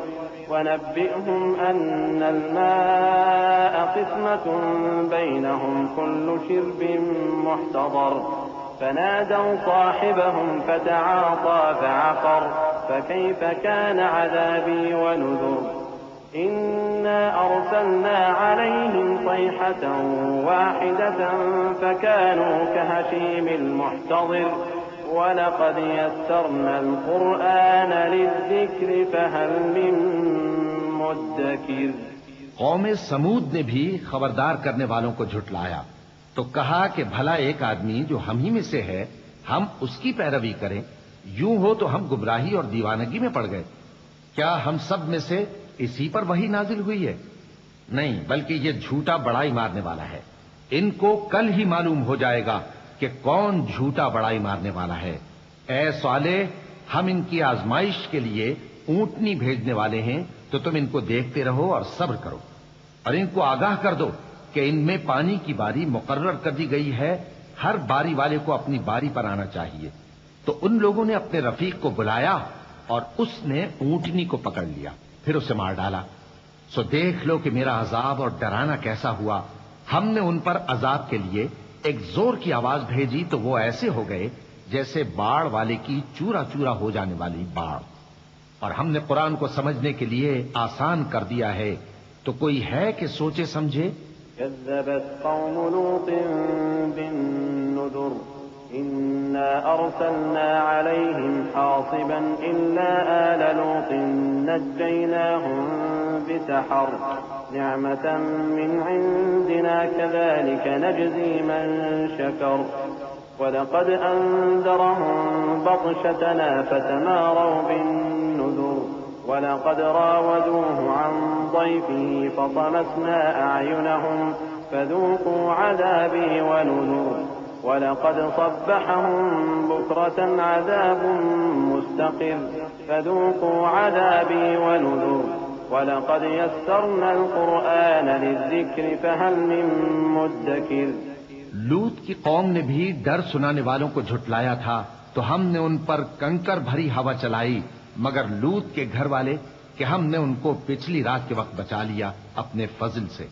ونبئهم أن الماء قسمة بينهم كل شرب محتضر فنادوا صاحبهم فتعاطى فعقر فكيف كان عذابي ونذر إنا أرسلنا عليهم صيحة واحدة فكانوا كهشيم المحتضر وَلَقَدْ يَسَّرْنَا الْقُرْآنَ لِلذِّكْرِ فَهَلْ مِن مُّدَّكِرٍ۔ قوم سمود نے بھی خبردار کرنے والوں کو جھٹلایا، تو کہا کہ بھلا ایک آدمی جو ہم ہی میں سے ہے، ہم اس کی پیروی کریں؟ یوں ہو تو ہم گمراہی اور دیوانگی میں پڑ گئے۔ کیا ہم سب میں سے اسی پر وحی نازل ہوئی ہے؟ نہیں، بلکہ یہ جھوٹا بڑائی مارنے والا ہے۔ ان کو کل ہی معلوم ہو جائے گا کہ کون جھوٹا بڑائی مارنے والا ہے۔ اے صالح، ہم ان کی آزمائش کے لیے اونٹنی بھیجنے والے ہیں، تو تم ان کو دیکھتے رہو اور صبر کرو، اور ان کو آگاہ کر دو کہ ان میں پانی کی باری مقرر کر دی گئی ہے، ہر باری والے کو اپنی باری پر آنا چاہیے۔ تو ان لوگوں نے اپنے رفیق کو بلایا اور اس نے اونٹنی کو پکڑ لیا، پھر اسے مار ڈالا۔ سو دیکھ لو کہ میرا عذاب اور ڈرانا کیسا ہوا۔ ہم نے ان پر عذاب کے لیے ایک زور کی آواز بھیجی تو وہ ایسے ہو گئے جیسے باڑ والے کی چورا چورا ہو جانے والی باڑ۔ اور ہم نے قرآن کو سمجھنے کے لیے آسان کر دیا ہے، تو کوئی ہے کہ سوچے سمجھے؟ كذبت قوم لوط بالنذر إنا أرسلنا عليهم حاصبا إلا آل لوط نجيناهم بسحر نعمة من عندنا كذلك نجزي من شكر ولقد أنذرهم بطشتنا فتماروا بالنذر ولقد راودوه عن ضيفه فطمسنا أعينهم فذوقوا عذابي ونذر ولقد صبحهم بكرة عذاب مستقر فذوقوا عذابي ونذر ولقد يسرنا القرآن للذكر فهل من مدكر. لوط کی قوم نے بھی ڈر سنانے والوں کو جھٹلایا تھا تو ہم نے ان پر کنکر بھری ہوا چلائی مگر لوط کے گھر والے کہ ہم نے ان کو پچھلی رات کے وقت بچا لیا اپنے فضل سے.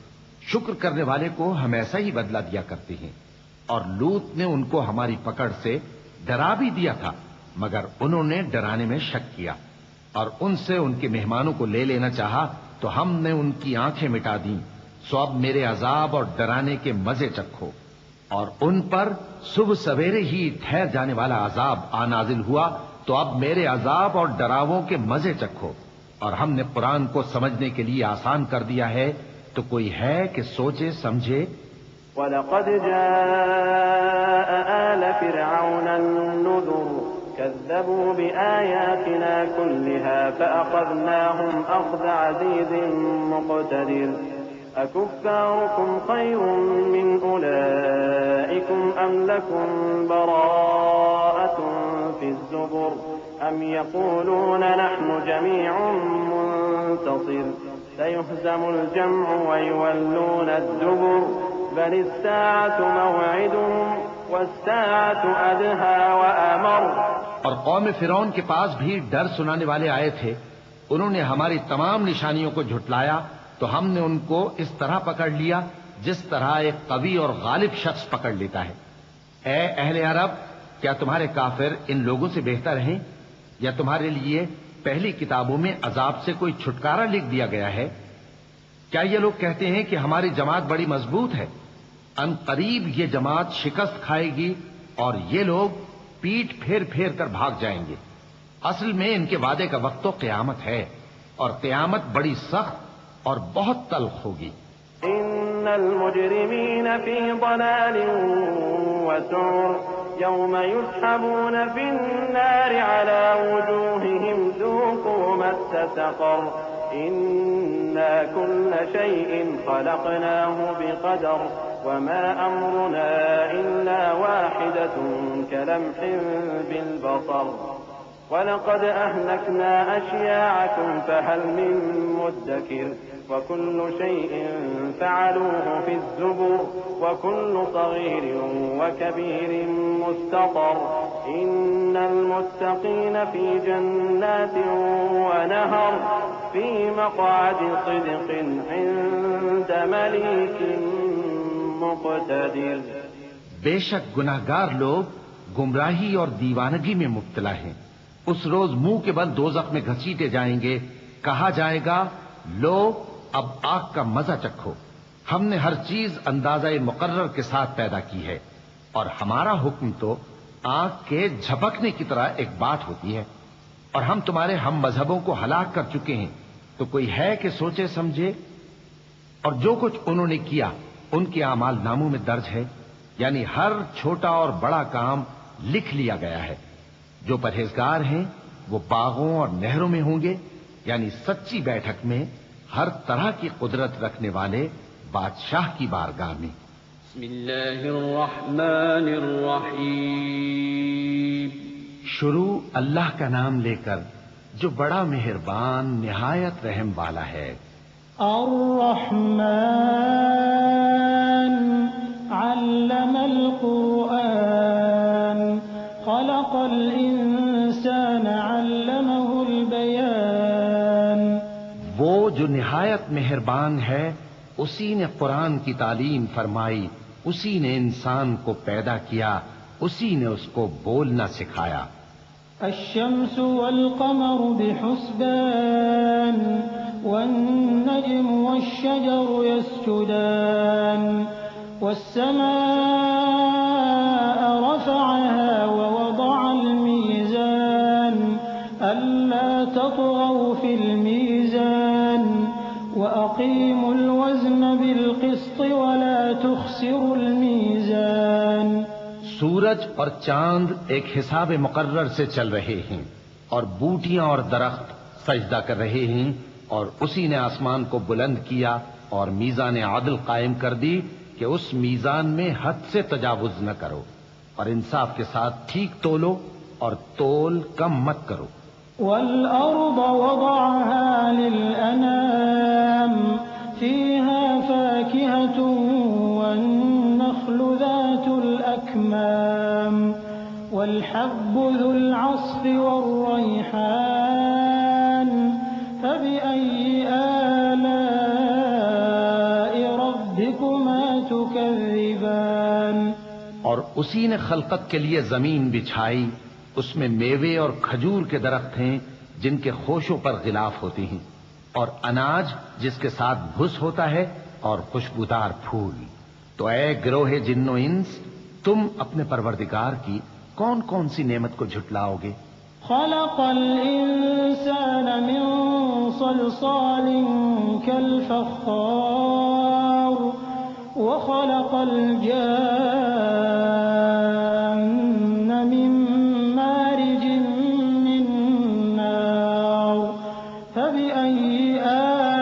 شکر کرنے والے کو ہم ایسا ہی بدلہ دیا کرتے ہیں. اور لوط نے ان کو ہماری پکڑ سے ڈرا بھی دیا تھا مگر انہوں نے ڈرانے میں شک کیا اور ان سے ان کے مہمانوں کو لے لینا چاہا تو ہم نے ان کی آنکھیں مٹا دیں. سو اب میرے عذاب اور ڈرانے کے مزے چکھو. اور ان پر صبح سویرے ہی ٹھہر جانے والا عذاب آ نازل ہوا تو اب میرے عذاب اور ڈراووں کے مزے چکھو. اور ہم نے قرآن کو سمجھنے کے لیے آسان کر دیا ہے تو کوئی ہے کہ سوچے سمجھے. وَلَقَدْ جَاءَ آلَ فِرْعَوْنَ النُّذُرُ كَذَّبُوا بِآيَاتِنَا كُلِّهَا فَأَخَذْنَاهُمْ أَخْذَ عَزِيزٍ مُقْتَدِرٍ. أَكُفَّارُكُمْ خَيْرٌ مِّنْ أُولَئِكُمْ أَمْ لَكُمْ بَرَاءَةٌ فِي الزُّبُرِ أَمْ يَقُولُونَ نَحْنُ جَمِيعٌ مُّنتَصِرٌ سَيُهْزَمُ الْجَمْعُ وَيُوَلُّونَ الدُّبُرَ بل الساعة موعدهم والساعة أدهى وأمر. اور قوم فرعون کے پاس بھی ڈر سنانے والے آئے تھے. انہوں نے ہماری تمام نشانیوں کو جھٹلایا تو ہم نے ان کو اس طرح پکڑ لیا جس طرح ایک قوی اور غالب شخص پکڑ لیتا ہے. اے اہل عرب، کیا تمہارے کافر ان لوگوں سے بہتر ہیں یا تمہارے لیے پہلی کتابوں میں عذاب سے کوئی چھٹکارا لکھ دیا گیا ہے؟ کیا یہ لوگ کہتے ہیں کہ ہماری جماعت بڑی مضبوط ہے؟ ان قریب یہ جماعت شکست کھائے گی اور یہ لوگ پیٹ پھیر پھیر کر بھاگ جائیں گے. اصل میں ان کے وعدے کا وقت تو قیامت ہے اور قیامت بڑی سخت اور بہت تلخ ہوگی. ان المجرمین فی ضلال وسعر یوم یسحبون فی النار علی وجوہہم ذوقوا مس سقر إنا كل شيء خلقناه بقدر وما أمرنا إلا واحدة كلمح بالبصر ولقد أهلكنا أشياعكم فهل من مدكر وكل شيء فعلوه في الزبر وكل صغير وكبير مستطر إن المتقين في جنات ونهر في مقعد صدق عند مليك مقتدر. بے شک گناہگار لوگ گمراہی اور دیوانگی میں مبتلا ہیں. اس روز منہ کے بل دوزخ میں گھسیٹے جائیں گے. کہا جائے گا لو اب آگ کا مزہ چکھو. ہم نے ہر چیز اندازہ مقرر کے ساتھ پیدا کی ہے اور ہمارا حکم تو آگ کے جھپکنے کی طرح ایک بات ہوتی ہے. اور ہم تمہارے ہم مذہبوں کو ہلاک کر چکے ہیں تو کوئی ہے کہ سوچے سمجھے. اور جو کچھ انہوں نے کیا ان کے اعمال ناموں میں درج ہے، یعنی ہر چھوٹا اور بڑا کام لکھ لیا گیا ہے. جو پرہیزگار ہیں وہ باغوں اور نہروں میں ہوں گے، یعنی سچی بیٹھک میں ہر طرح کی قدرت رکھنے والے بادشاہ کی بارگاہ میں. بسم اللہ الرحمن الرحیم. شروع اللہ کا نام لے کر جو بڑا مہربان نہایت رحم والا ہے. الرحمن علم القرآن خلق الإنسان علمه البيان. وہ جو نہایت مہربان ہے اسی نے قرآن کی تعلیم فرمائی، اسی نے انسان کو پیدا کیا، اسی نے اس کو بولنا سکھایا. الشمس والقمر بحسبان والنجم والشجر يسجدان والسماء رفعها وتطغوا في الميزان وأقيموا الوزن بالقسط ولا تخسروا الميزان. سورج اور چاند ایک حساب مقرر سے چل رہے ہیں اور بوٹیاں اور درخت سجدہ کر رہے ہیں، اور اسی نے آسمان کو بلند کیا اور میزان عدل قائم کر دی کہ اس میزان میں حد سے تجاوز نہ کرو، اور انصاف کے ساتھ ٹھیک تولو اور تول کم مت کرو. والأرض وضعها للأنام فيها فاكهة والنخل ذات الأكمام والحب ذو العصف والريحان فبأي آلاء ربكما تكذبان. اور اسی نے خلقت کے لیے زمین بچھائی، اس میں میوے اور کھجور کے درخت ہیں جن کے خوشوں پر غلاف ہوتے ہیں، اور اناج جس کے ساتھ بھس ہوتا ہے، اور خوشبودار پھول. تو اے گروہ جن و انس، تم اپنے پروردگار کی کون کون سی نعمت کو جھٹلاؤ گے؟ خلق الإنسان من صلصال كالفخار وخلق الجان من مارج من نار فبأي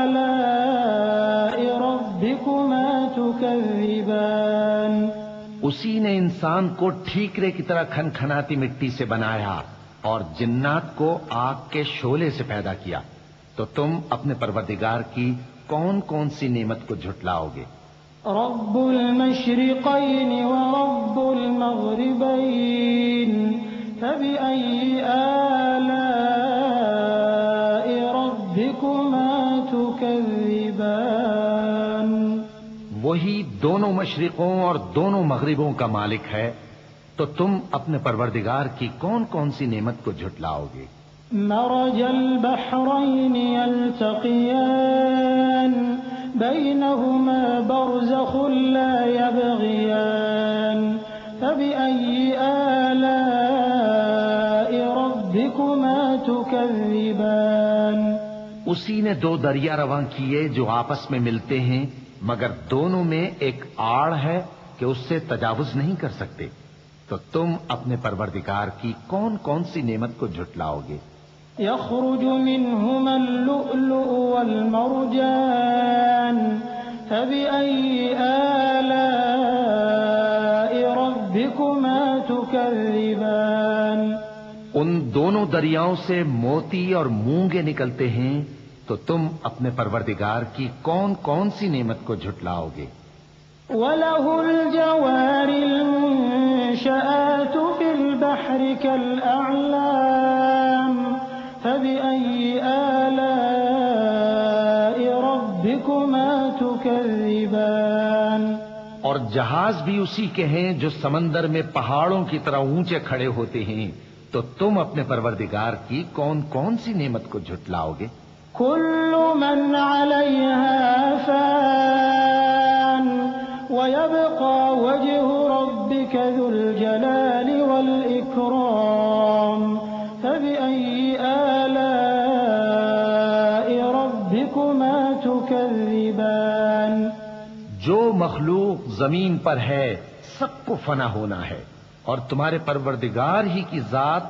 آلاء ربكما تكذبان. اسی نے انسان کو ٹھیکرے کی طرح کھنکھناتی مٹی سے بنایا اور جنات کو آگ کے شعلے سے پیدا کیا، تو تم اپنے پروردگار کی کون کون سی نعمت کو جھٹلاؤ گے؟ رب المشرقين ورب المغربين فبأي آلاء ربكما تكذبان. وہی دونوں مشرقوں اور دونوں مغربوں کا مالک ہے، تو تم اپنے پروردگار کی کون کون سی نعمت کو جھٹلاؤ گے؟ مرج البحرين يلتقيان بينهما برزخ لا يبغيان فبأي آلاء ربكما تكذبان. اسی نے دو دریا رواں کیے جو آپس میں ملتے ہیں، مگر دونوں میں ایک آڑ ہے کہ اس سے تجاوز نہیں کر سکتے. تو تم اپنے پروردگار کی کون کون سی نعمت کو جھٹلاؤ گے؟ يخرج منهما اللؤلؤ والمرجان فبأي آلاء ربكما تكذبان. ان دونوں دریاؤں سے موتی اور مونگے نکلتے ہیں، تو تم اپنے پروردگار کی کون کون سی نعمت کو جھٹلاؤ گے؟ وله الجوار المنشآت في البحر كالأعلام فبأي آلاء ربكما تكذبان. اور جہاز بھی اسی کے ہیں جو سمندر میں پہاڑوں کی طرح اونچے کھڑے ہوتے ہیں، تو تم اپنے پروردگار کی کون کون سی نعمت کو جھٹلاؤ گے؟ كل من عليها فان ويبقى وجه ربك ذو الجلال والإكرام فبأي آلاء ربكما تكذبان. جو مخلوق زمین پر ہے سب کو فنا ہونا ہے، اور تمہارے پروردگار ہی کی ذات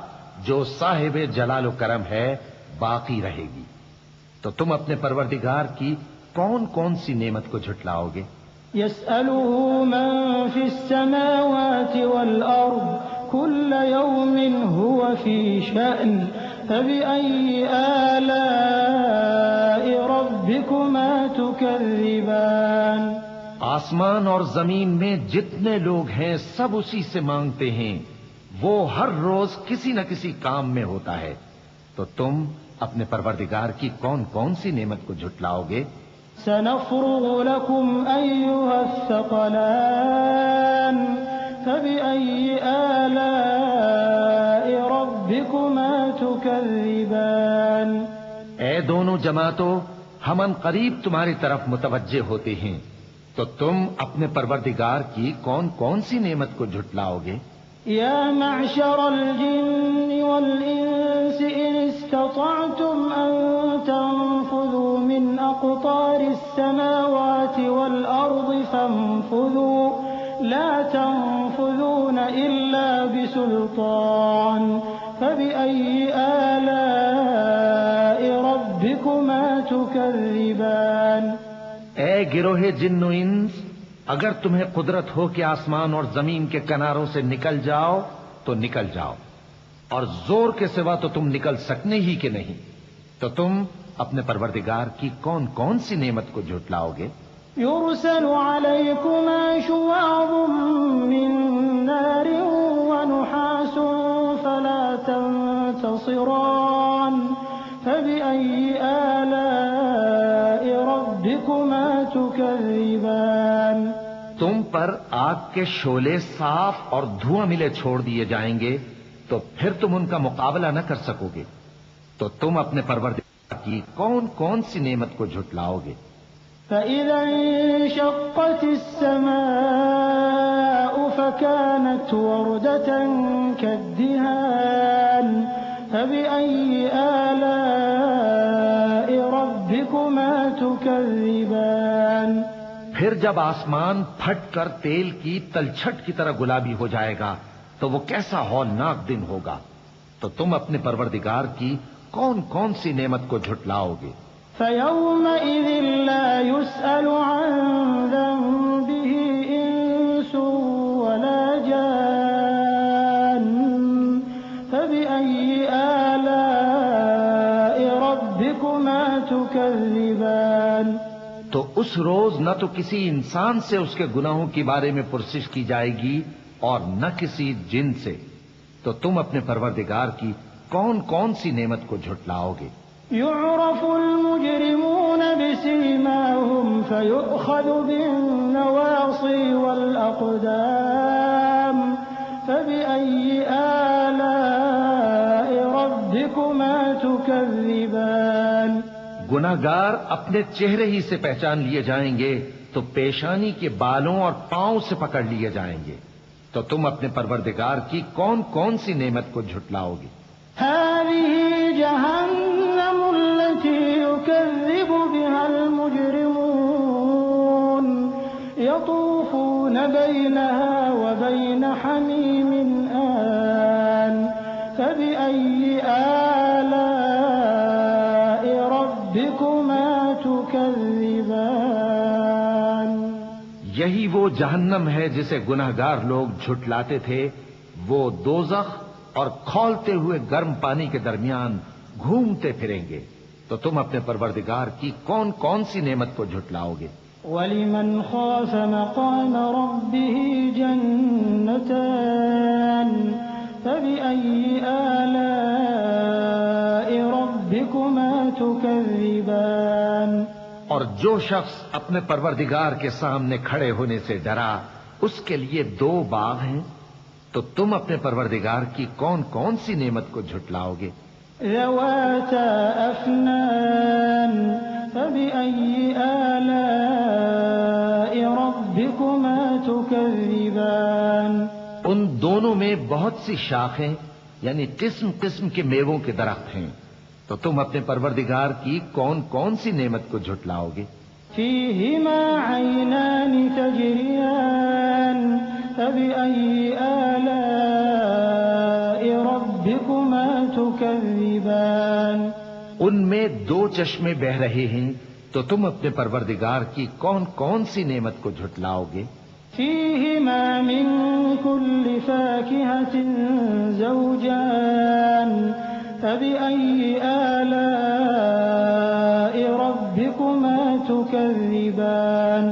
جو صاحب جلال و کرم ہے باقی رہے گی. تو تم اپنے پروردگار کی کون کون سی نعمت کو جھٹلاؤ گے؟ يسأله من في السماوات والأرض كل يوم هو في شأن فبأي آلاء ربكما تكذبان. آسمان اور زمین میں جتنے لوگ ہیں سب اسی سے مانگتے ہیں، وہ ہر روز کسی نہ کسی کام میں ہوتا ہے. تو تم اپنے پروردگار کی کون کون سی نعمت کو جھٹلاؤ گے؟ سنفرغ لكم أيها الثقلان فبأي آلاء ربكما تكذبان. اے دونوں جماعتوں، ہم ان قریب تمہاری طرف متوجہ ہوتے ہیں، تو تم اپنے پروردگار کی کون کون سی نعمت کو جھٹلاؤ گے؟ يا معشر الجن والإنس إن استطعتم أن تنفذوا من أقطار السماوات والأرض فانفذوا لا تنفذون إلا بسلطان فبأي آلاء ربكما تكذبان اے گروہ جن و انس، اگر تمہیں قدرت ہو کہ آسمان اور زمین کے کناروں سے نکل جاؤ تو نکل جاؤ، اور زور کے سوا تو تم نکل سکنے ہی کہ نہیں، تو تم اپنے پروردگار کی کون کون سی نعمت کو جھٹلاؤ گے؟ يرسل عليكما شواظ من نار ونحاس فلا تنتصران فبأي آلاء ربكما تكذبان تم پر آگ کے شعلے صاف اور دھواں ملے چھوڑ دیے جائیں گے تو پھر تم ان کا مقابلہ نہ کر سکو گے، تو تم اپنے پروردگار کی کون کون سی نعمت کو جھٹلاؤ گے؟ فإذا انشقت السماء فكانت وردة كالدهان فبأي آلاء ربكما تكذبان پھر جب آسمان پھٹ کر تیل کی تلچھٹ کی طرح گلابی ہو جائے گا تو وہ کیسا ہولناک دن ہوگا، تو تم اپنے پروردگار کی کون کون سی نعمت کو جھٹلاؤ گے؟ فيومئذ لا يسأل عن ذنبه إنس ولا جان فبأي آلاء ربكما تكذبان تو اس روز نہ تو کسی انسان سے اس کے گناہوں کے بارے میں پرسش کی جائے گی اور نہ کسی جن سے، تو تم اپنے پروردگار کی کون کون سی نعمت کو جھٹلاؤ گے؟ يعرف المجرمون بسيماهم فيؤخذ بالنواصي والأقدام فبأي آلاء ربكما تكذبان گناہگار اپنے چہرے ہی سے پہچان لیے جائیں گے تو پیشانی کے بالوں اور پاؤں سے پکڑ لیے جائیں گے، تو تم اپنے پروردگار کی کون کون سی نعمت کو جھٹلاؤ گے؟ هذه جهنم التي يكذب بها المجرمون يطوفون بينها وبين حميم آن فبأي آلاء ربكما تكذبان یہی وہ جہنم ہے جسے گناہگار لوگ جھٹلاتے تھے، وہ دوزخ اور کھولتے ہوئے گرم پانی کے درمیان گھومتے پھریں گے، تو تم اپنے پروردگار کی کون کون سی نعمت کو جھٹلاؤ گے؟ وَلِمَنْ خَافَ مَقَامَ رَبِّهِ جَنَّتَانِ فَبِأَيِّ آلَاءِ رَبِّكُمَا تُكَذِّبَانِ اور جو شخص اپنے پروردگار کے سامنے کھڑے ہونے سے ڈرا، اس کے لیے دو باغ ہیں، تو تم اپنے پروردگار کی کون کون سی نعمت کو جھٹلاؤ گے؟ ذواتا افنان فبأي آلاء ربكما تكذبان ان دونوں میں بہت سی شاخیں یعنی قسم قسم کے میووں کے درخت ہیں، تو تم اپنے پروردگار کی کون کون سی نعمت کو جھٹلاؤ گے؟ فيهما عينان تجريان فبأي آلاء ربكما تكذبان ان میں دو چشمے بہ رہے ہیں، تو تم اپنے پروردگار کی کون کون سی نعمت کو جھٹلاؤ گے؟ فيهما من كل فاكهة زوجان فبأي آلاء ربكما تكذبان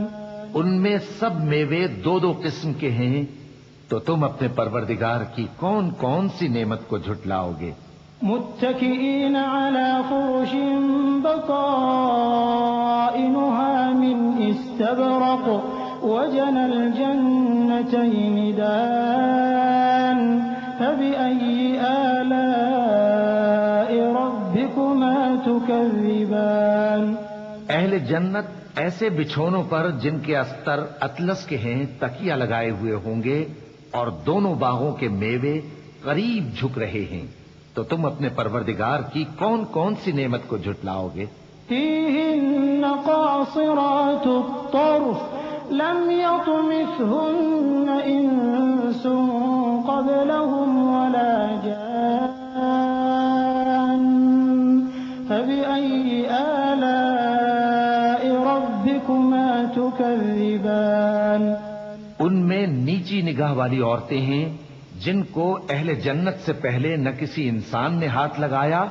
ان میں سب میوے دو دو قسم کے ہیں، تو تم اپنے پروردگار کی کون کون سی نعمت کو جھٹلاؤ گے؟ متكئين على فرش بطائنها من استبرق وجنى الجنتين دان فبأي آلاء ربكما تكذبان اہل جنت ایسے بچھونوں پر جن کے استر اطلس کے ہیں تکیہ لگائے ہوئے ہوں گے، اور دونوں باغوں کے میوے قریب جھک رہے ہیں، تو تم اپنے پروردگار کی کون کون سی نعمت کو جھٹلاؤ گے؟ فيهن قاصرات الطرف لم يطمثهن إنس قبلهم ولا جان فبأي آلاء ربكما تكذبان ان میں نیچی نگاہ والی عورتیں ہیں جن کو اہل جنت سے پہلے نہ کسی انسان نے ہاتھ لگایا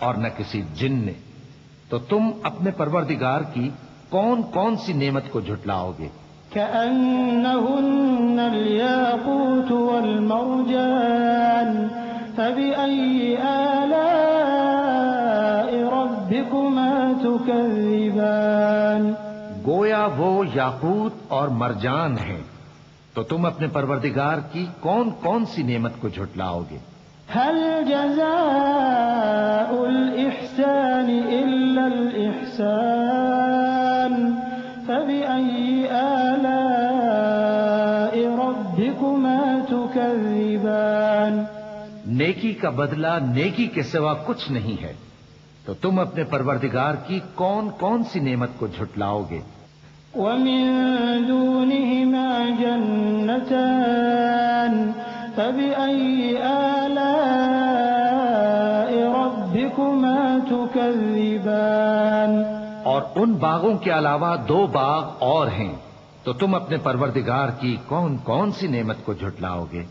اور نہ کسی جن نے، تو تم اپنے پروردگار کی کون کون سی نعمت کو جھٹلاؤ گے؟ كأنهن الياقوت والمرجان فبأي آلاء ربكما تكذبان گویا وہ یاقوت اور مرجان ہیں، تو تم اپنے پروردگار کی کون کون سی نعمت کو جھٹلاؤ گے؟ هل جزاء الإحسان إلا الإحسان فبأي آلاء ربكما تكذبان نیکی کا بدلہ نیکی کے سوا کچھ نہیں ہے، تو تم اپنے پروردگار کی کون کون سی نعمت کو جھٹلاؤ گے؟ ومن دونهما جنتان فبأي آلاء ربكما تكذبان اور ان باغوں کے علاوہ دو باغ اور ہیں، تو تم اپنے پروردگار کی کون کون سی نعمت کو جھٹلاؤ گے؟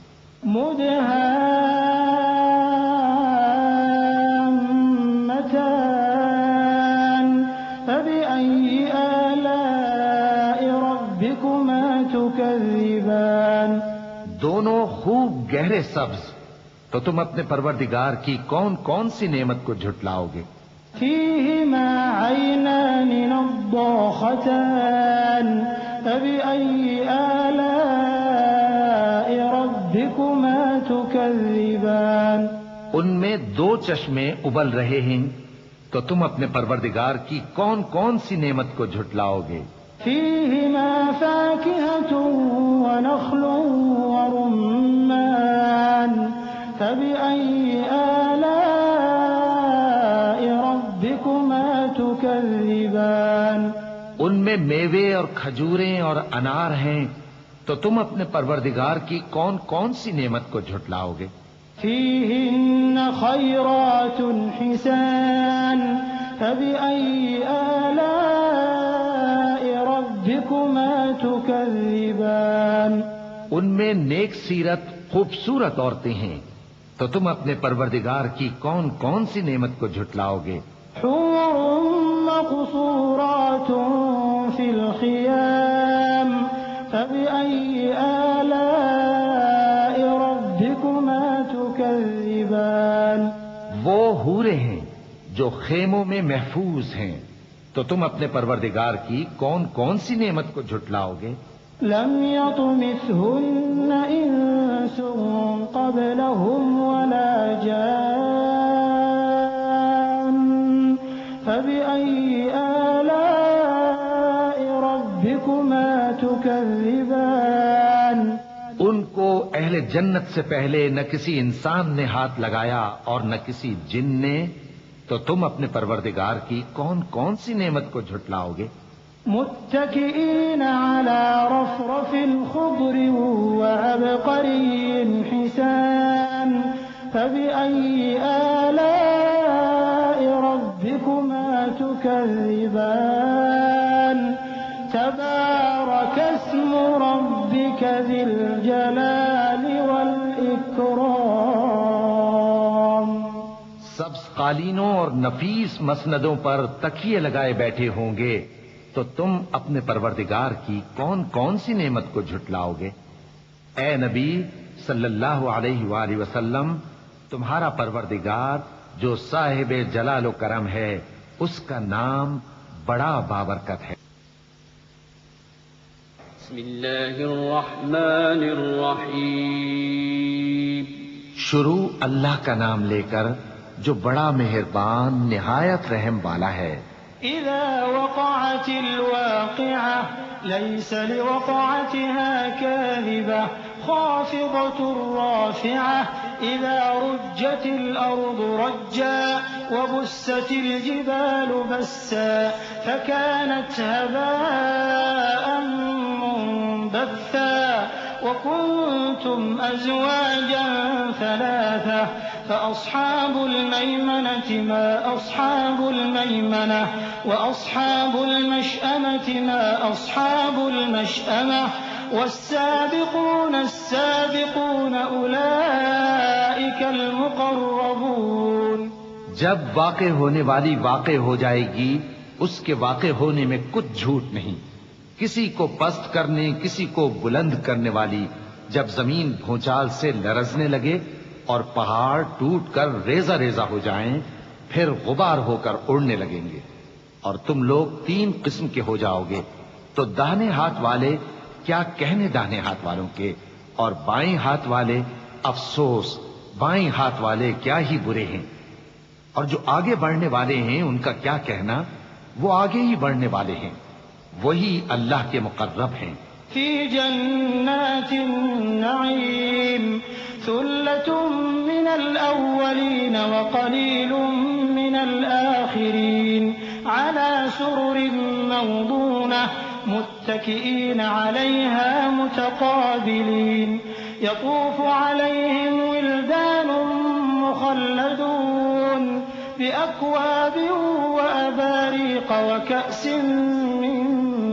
مدهامتان فبأي آلاء ربكما تكذبان دونوں خوب گہرے سبز، تو تم اپنے پروردگار کی کون کون سی نعمت کو جھٹلاؤ گے؟ فيهما عينان نضاختان فبأي آلاء ربكما تكذبان ان میں دو چشمے ابل رہے ہیں، تو تم اپنے پروردگار کی کون کون سی نعمت کو جھٹلاؤ گے؟ فيهما فاكهة ونخل ورمان فبأي آلاء ربكما تكذبان ان میں میوے اور کھجوریں اور انار ہیں، تو تم اپنے پروردگار کی کون کون سی نعمت کو جھٹلاؤ گے؟ فيهن خيرات حسان فبأي آلاء ربكما تكذبان ان میں نیک سیرت خوبصورت عورتیں ہیں، تو تم اپنے پروردگار کی کون کون سی نعمت کو جھٹلاؤ گے؟ حور مقصورات في الخيام فبأي آلاء ربكما تكذبان وہ حوریں ہیں جو خیموں میں محفوظ ہیں، تو تم اپنے پروردگار کی کون کون سی نعمت کو جھٹلاؤ گے؟ لم يطمثهن إنس قبلهم ولا جان فبأي آلاء ربكما تكذبان ان کو اہل جنت سے پہلے نہ کسی انسان نے ہاتھ لگایا اور نہ کسی جن نے، تو تم اپنے پروردگار کی کون کون سی نعمت کو جھٹلاؤ گے؟ متكئين على رفرف خضر وعبقري حسان فبأي آلاء ربكما تكذبان تبارك اسم ربك ذي الجلال والإكرام سبز قالینوں اور نفیس مسندوں پر تکیے لگائے بیٹھے ہوں گے، تو تم اپنے پروردگار کی کون کون سی نعمت کو جھٹلاؤ گے؟ اے نبی صلی اللہ علیہ وآلہ وسلم، تمہارا پروردگار جو صاحب جلال و کرم ہے، اس کا نام بڑا بابرکت ہے۔ بسم اللہ الرحمن الرحیم۔ شروع اللہ کا نام لے کر جو بڑا مہربان نہایت رحم والا ہے۔ إذا وقعت الواقعة ليس لوقعتها كاذبة خافضة رافعة إذا رجت الأرض رجا وبست الجبال بسا فكانت هباء منبثا وكنتم أزواجا ثلاثة فأصحاب الميمنة ما أصحاب الميمنة وأصحاب المشأمة ما أصحاب المشأمة والسابقون السابقون أولئك المقربون. جب واقع ہونے والی واقع ہو جائے گی اس کے واقع ہونے میں کچھ جھوٹ نہیں. کسی کو پست کرنے کسی کو بلند کرنے والی جب زمین بھونچال سے لرزنے لگے اور پہاڑ ٹوٹ کر ریزہ ریزہ ہو جائیں پھر غبار ہو کر اڑنے لگیں گے اور تم لوگ 3 قسم کے ہو جاؤ گے تو داہنے ہاتھ والے کیا کہنے داہنے ہاتھ والوں کے اور بائیں ہاتھ والے افسوس بائیں ہاتھ والے کیا ہی برے ہیں اور جو آگے بڑھنے والے ہیں ان کا کیا کہنا وہ آگے ہی بڑھنے والے ہیں وہی اللہ کے مقرب ہیں. فی جنات النعیم ثلة من الأولین وقلیل من الآخرین على سرر موضونة متكئين عليها متقابلين يطوف عليهم ولدان مخلدون بأكواب وأباريق وكأس من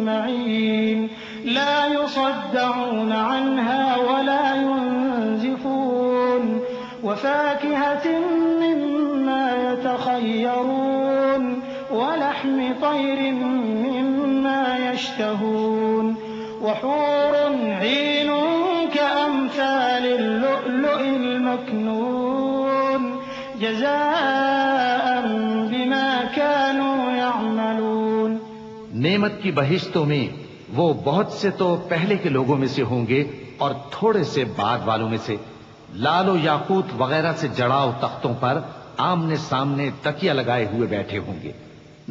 معين لا يصدعون عنها ولا ينزفون وفاكهة مما يتخيرون ولحم طير مما يشتهون وحور عين كأمثال اللؤلؤ المكنون جزاء بما كانوا يعملون. نعمت کی بہشتوں میں وہ بہت سے تو پہلے کے لوگوں میں سے ہوں گے اور تھوڑے سے بعد والوں میں سے لال و یاقوت وغیرہ سے جڑاؤ تختوں پر آمنے سامنے تکیہ لگائے ہوئے بیٹھے ہوں گے.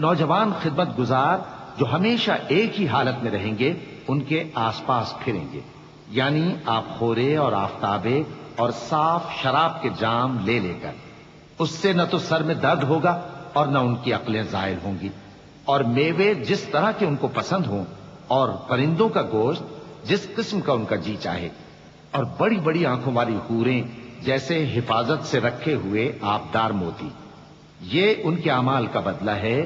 نوجوان خدمت گزار جو ہمیشہ ایک ہی حالت میں رہیں گے ان کے آس پاس پھریں گے یعنی آپ خورے اور آفتابے اور صاف شراب کے جام لے لے کر. اس سے نہ تو سر میں درد ہوگا اور نہ ان کی عقلیں زائل ہوں گی اور میوے جس طرح کے ان کو پسند ہوں اور پرندوں کا گوشت جس قسم کا ان کا جی چاہے اور بڑی بڑی آنکھوں والی حوریں جیسے حفاظت سے رکھے ہوئے آبدار موتی. یہ ان کے اعمال کا بدلہ ہے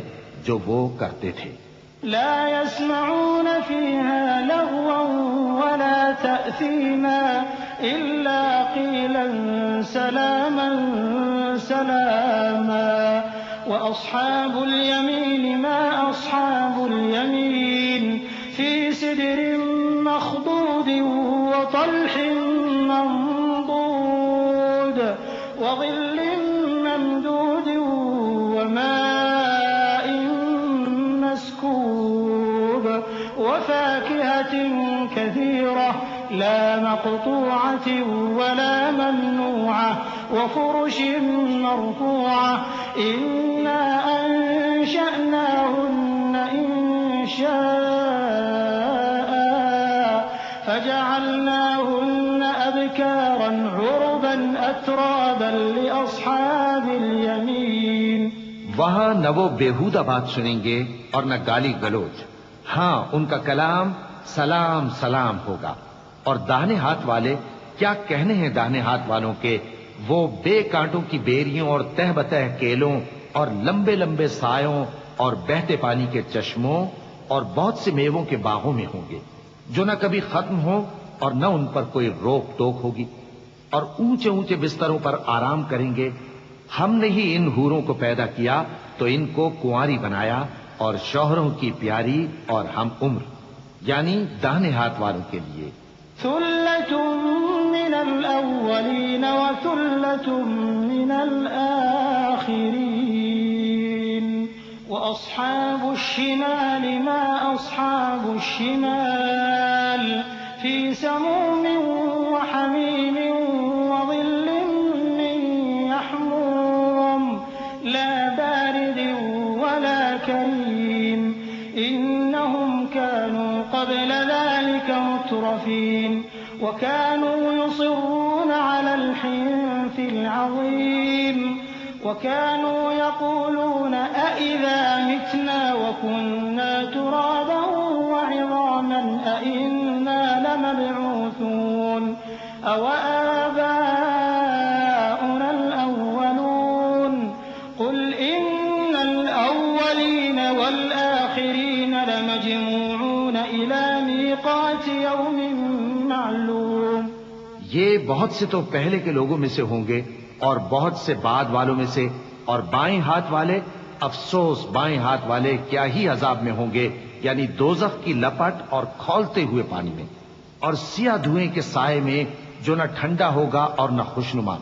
جو وہ کرتے تھے. لا يسمعون فيها لغوا ولا تأثيما إلا قيلا سلاما سلاما وأصحاب اليمين ما أصحاب اليمين في سدر مخضود وطلح منضود وظل ممدود وماء مسكوب وفاكهة كثيرة لا مقطوعة ولا ممنوعة وفرش مرفوعة إنا أنشأناهن إنشاء فجعلناهن أبكارا عربا أترابا لأصحاب اليمين. وہاں نہ وہ بیہودہ بات سنیں گے اور نہ گالی گلوچ. ہاں ان کا کلام سلام سلام ہوگا. اور داہنے ہاتھ والے کیا کہنے ہیں داہنے ہاتھ والوں کے وہ بے کانٹوں کی بیریوں اور تہ بتہ کیلوں اور لمبے لمبے سایوں اور بہتے پانی کے چشموں اور بہت سے میووں کے باغوں میں ہوں گے جو نہ کبھی ختم ہو اور نہ ان پر کوئی روک ٹوک ہوگی اور اونچے اونچے بستروں پر آرام کریں گے. ہم نے ہی ان حوروں کو پیدا کیا تو ان کو کنواری بنایا اور شوہروں کی پیاری اور ہم عمر یعنی داہنے ہاتھ والوں کے لیے. ثلة من الأولين وثلة من الآخرين وأصحاب الشمال ما أصحاب الشمال في سموم وحميم وظل من يحموم لا بارد ولا كريم إنهم كانوا قبل ذلك مترفين وكانوا يصرون على الحنث العظيم وكانوا يقولون أئذا متنا وكنا ترابا وعظاما أئنا لمبعوثون أوآباؤنا الأولون قل إن الأولين والآخرين لمجموعون إلى ميقات يوم معلوم. یہ بہت سے تو پہلے کے لوگوں میں سے ہوں گے اور بہت سے بعد والوں میں سے، اور بائیں ہاتھ والے، افسوس بائیں ہاتھ والے کیا ہی عذاب میں ہوں گے، یعنی دوزخ کی لپٹ اور کھولتے ہوئے پانی میں، اور سیاہ دھوئیں کے سائے میں جو نہ ٹھنڈا ہوگا اور نہ خوشنما.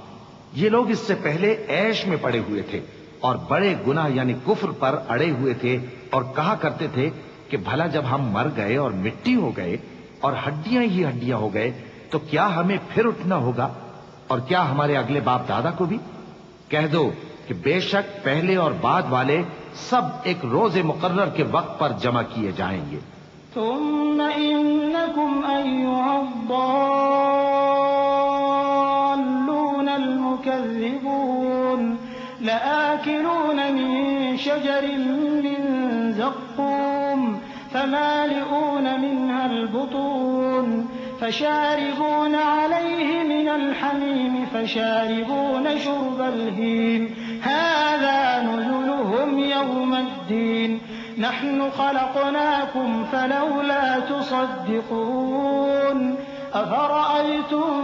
یہ لوگ اس سے پہلے عیش میں پڑے ہوئے تھے اور بڑے گناہ یعنی کفر پر اڑے ہوئے تھے، اور کہا کرتے تھے کہ بھلا جب ہم مر گئے اور مٹی ہو گئے اور ہڈیاں ہی ہڈیاں ہو گئے تو کیا ہمیں پھر اٹھنا ہوگا، اور کیا ہمارے اگلے باپ دادا کو بھی؟ کہہ دو کہ بے شک پہلے اور بعد والے سب ایک روز مقرر کے وقت پر جمع کیے جائیں گے. ثم إنكم أيها الضالون المكذبون لآكلون من شجر من زقوم فمالئون منها البطون فشاربون عليه من الحميم فشاربون شرب الهيم هذا نزلهم يوم الدين نحن خلقناكم فلولا تصدقون أفرأيتم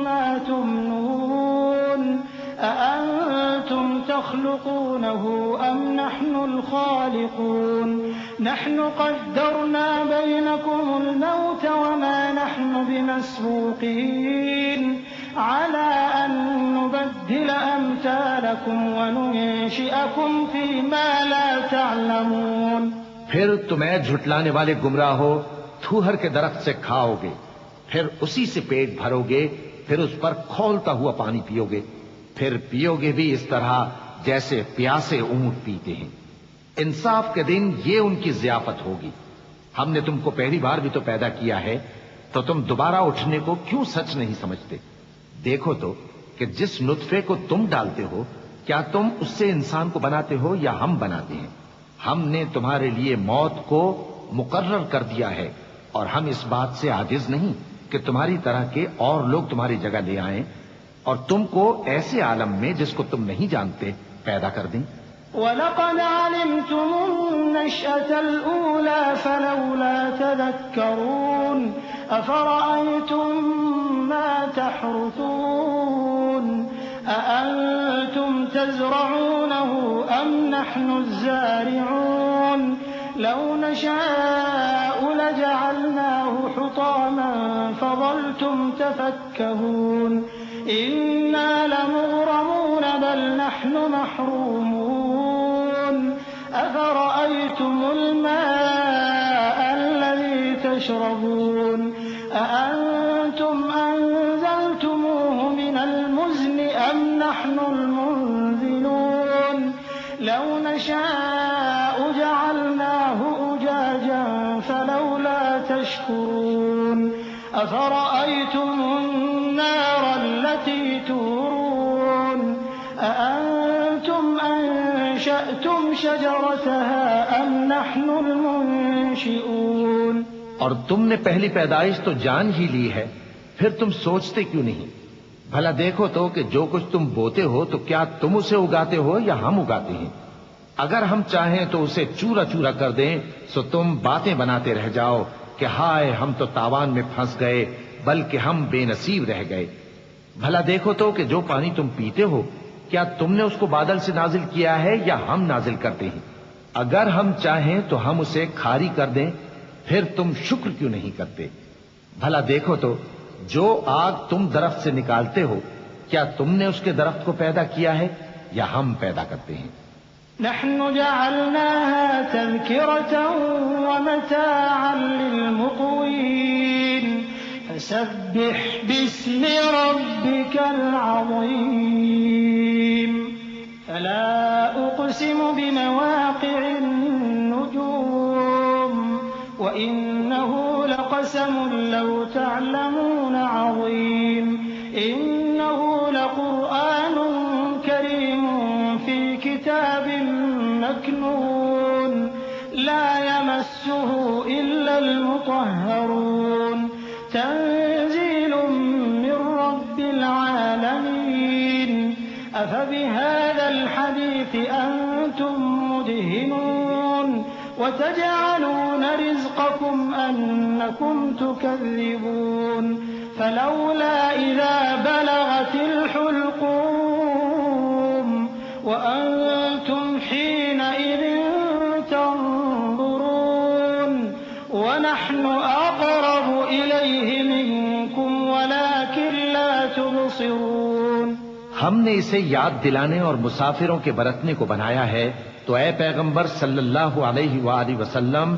ما تمنون أأنتم تخلقونه أم نحن الخالقون نحن قدرنا بينكم الموت وما نحن بمسبوقين على أن نبدل أمثالكم وننشئكم فيما لا تعلمون. پھر تمہیں جھٹلانے والے گمراہ ہو تھوہر کے درخت سے کھاؤ گے، پھر اسی سے پیٹ بھرو گے، پھر اس پر کھولتا ہوا پانی پیو گے، پھر پیو گے بھی اس طرح جیسے پیاسے اونٹ پیتے ہیں. انصاف کے دن یہ ان کی ضیافت ہوگی. ہم نے تم کو پہلی بار بھی تو پیدا کیا ہے، تو تم دوبارہ اٹھنے کو کیوں سچ نہیں سمجھتے؟ دیکھو تو کہ جس نطفے کو تم ڈالتے ہو کیا تم اس سے انسان کو بناتے ہو یا ہم بناتے ہیں؟ ہم نے تمہارے لیے موت کو مقرر کر دیا ہے، اور ہم اس بات سے عاجز نہیں کہ تمہاری طرح کے اور لوگ تمہاری جگہ لے آئیں اور تم کو ایسے عالم میں جس کو تم نہیں جانتے پیدا کر دیں. وَلَقَدْ عَلِمْتُمُ النَّشْأَةَ الْأُولَى فَلَوْلَا تَذَكَّرُونَ أَفَرَأَيْتُم مَّا تَحْرُثُونَ أَأَنتُمْ تَزْرَعُونَهُ أَمْ نَحْنُ الزَّارِعُونَ لَوْ نَشَاءُ لَجَعَلْنَاهُ حُطَامًا فَظَلْتُمْ تَفَكَّهُونَ إِنَّا لَمُغْرَمُونَ بَلْ نَحْنُ مَحْرُومُونَ أَفَرَأَيْتُمُ الْمَاءَ الَّذِي تَشْرَبُونَ أَأَنتُمْ أَنزَلْتُمُوهُ مِنَ الْمُزْنِ أَمْ نَحْنُ الْمُنزِلُونَ لَوْ نَشَاءُ جَعَلْنَاهُ أُجَاجًا فَلَوْلَا تَشْكُرُونَ أَفَرَأَيْتُمُ النَّارَ الَّتِي تُورُونَ أَأَنتُمْ أَنشَأْتُمْ شَجَرَتَهَا أَمْ نَحْنُ الْمُنشِئُونَ. اور تم نے پہلی پیدائش تو جان ہی لی ہے، پھر تم سوچتے کیوں نہیں؟ بھلا دیکھو تو کہ جو کچھ تم بوتے ہو تو کیا تم اسے اگاتے ہو یا ہم اگاتے ہیں؟ اگر ہم چاہیں تو اسے چورا چورا کر دیں سو تم باتیں بناتے رہ جاؤ کہ ہائے ہم تو تاوان میں پھنس گئے، بلکہ ہم بے نصیب رہ گئے. بھلا دیکھو تو کہ جو پانی تم پیتے ہو کیا تم نے اس کو بادل سے نازل کیا ہے یا ہم نازل کرتے ہیں؟ اگر ہم چاہیں تو ہم اسے کھاری کر دیں، پھر تم شکر کیوں نہیں کرتے؟ بھلا دیکھو تو جو آگ تم درخت سے نکالتے ہو کیا تم نے اس کے درخت کو پیدا کیا ہے یا ہم پیدا کرتے ہیں؟ نحن جعلناها تذكرة ومتاعا للمقوين فسبح باسم ربك العظيم. فلا أقسم بمواقع النجوم وإنه لقسم قسم لو تعلمون عظيم إنه لقرآن كريم في كتاب مكنون لا يمسه إلا المطهرون تنزيل من رب العالمين أفبهذا الحديث أنتم مدهنون وتجعلون رزقكم أنكم تكذبون فلولا إذا بلغت الحلقوم وأنتم حينئذ تنظرون ونحن أقرب إليه منكم ولكن لا تبصرون. ہم نے اسے یاد دلانے اور مسافروں کے برتنے کو بنایا ہے، تو اے پیغمبر صلی اللہ علیہ وآلہ وسلم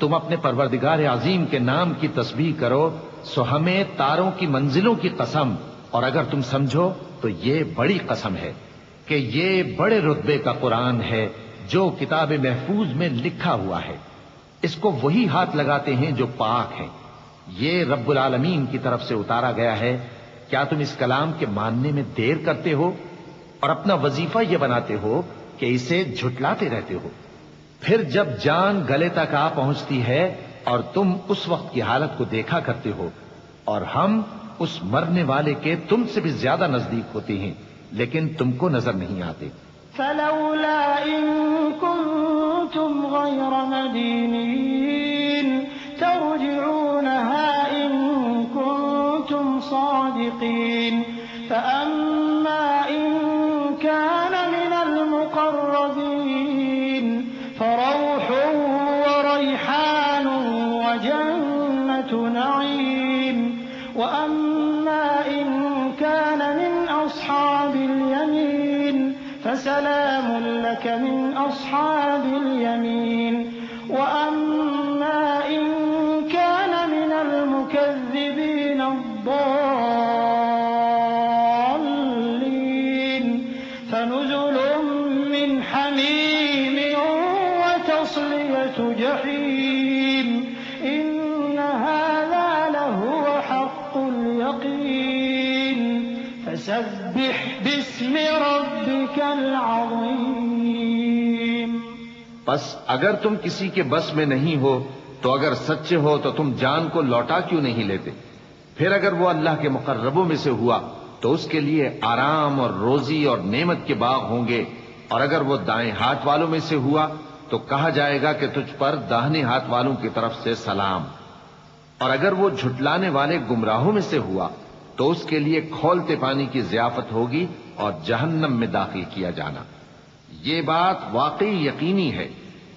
تم اپنے پروردگار عظیم کے نام کی تسبیح کرو، سو ہمیں تاروں کی منزلوں کی قسم، اور اگر تم سمجھو تو یہ بڑی قسم ہے کہ یہ بڑے رتبے کا قرآن ہے جو کتاب محفوظ میں لکھا ہوا ہے، اس کو وہی ہاتھ لگاتے ہیں جو پاک ہیں، یہ رب العالمین کی طرف سے اتارا گیا ہے. کیا تم اس کلام کے ماننے میں دیر کرتے ہو اور اپنا وظیفہ یہ بناتے ہو کہ اسے جھٹلاتے رہتے ہو؟ پھر جب جان گلے تک آ پہنچتی ہے اور تم اس وقت کی حالت کو دیکھا کرتے ہو اور ہم اس مرنے والے کے تم سے بھی زیادہ نزدیک ہوتے ہیں لیکن تم کو نظر نہیں آتے. فلولا إن كنتم غير مدينين ترجعونها إن كنتم صادقين فأما إن كان من المقربين فروح وريحان وجنة نعيم وأما إن كان من أصحاب اليمين فسلام لك من أصحاب اليمين وأما إن كان من المكذبين الضالين فنزل من حميم وتصلية جحيم إن هذا لهو حق اليقين فسبح باسم ربك العظيم. بس اگر تم کسی کے بس میں نہیں ہو تو اگر سچے ہو تو تم جان کو لوٹا کیوں نہیں لیتے؟ پھر اگر وہ اللہ کے مقربوں میں سے ہوا تو اس کے لیے آرام اور روزی اور نعمت کے باغ ہوں گے، اور اگر وہ دائیں ہاتھ والوں میں سے ہوا تو کہا جائے گا کہ تجھ پر داہنے ہاتھ والوں کی طرف سے سلام، اور اگر وہ جھٹلانے والے گمراہوں میں سے ہوا تو اس کے لیے کھولتے پانی کی ضیافت ہوگی اور جہنم میں داخل کیا جانا. یہ بات واقعی یقینی ہے.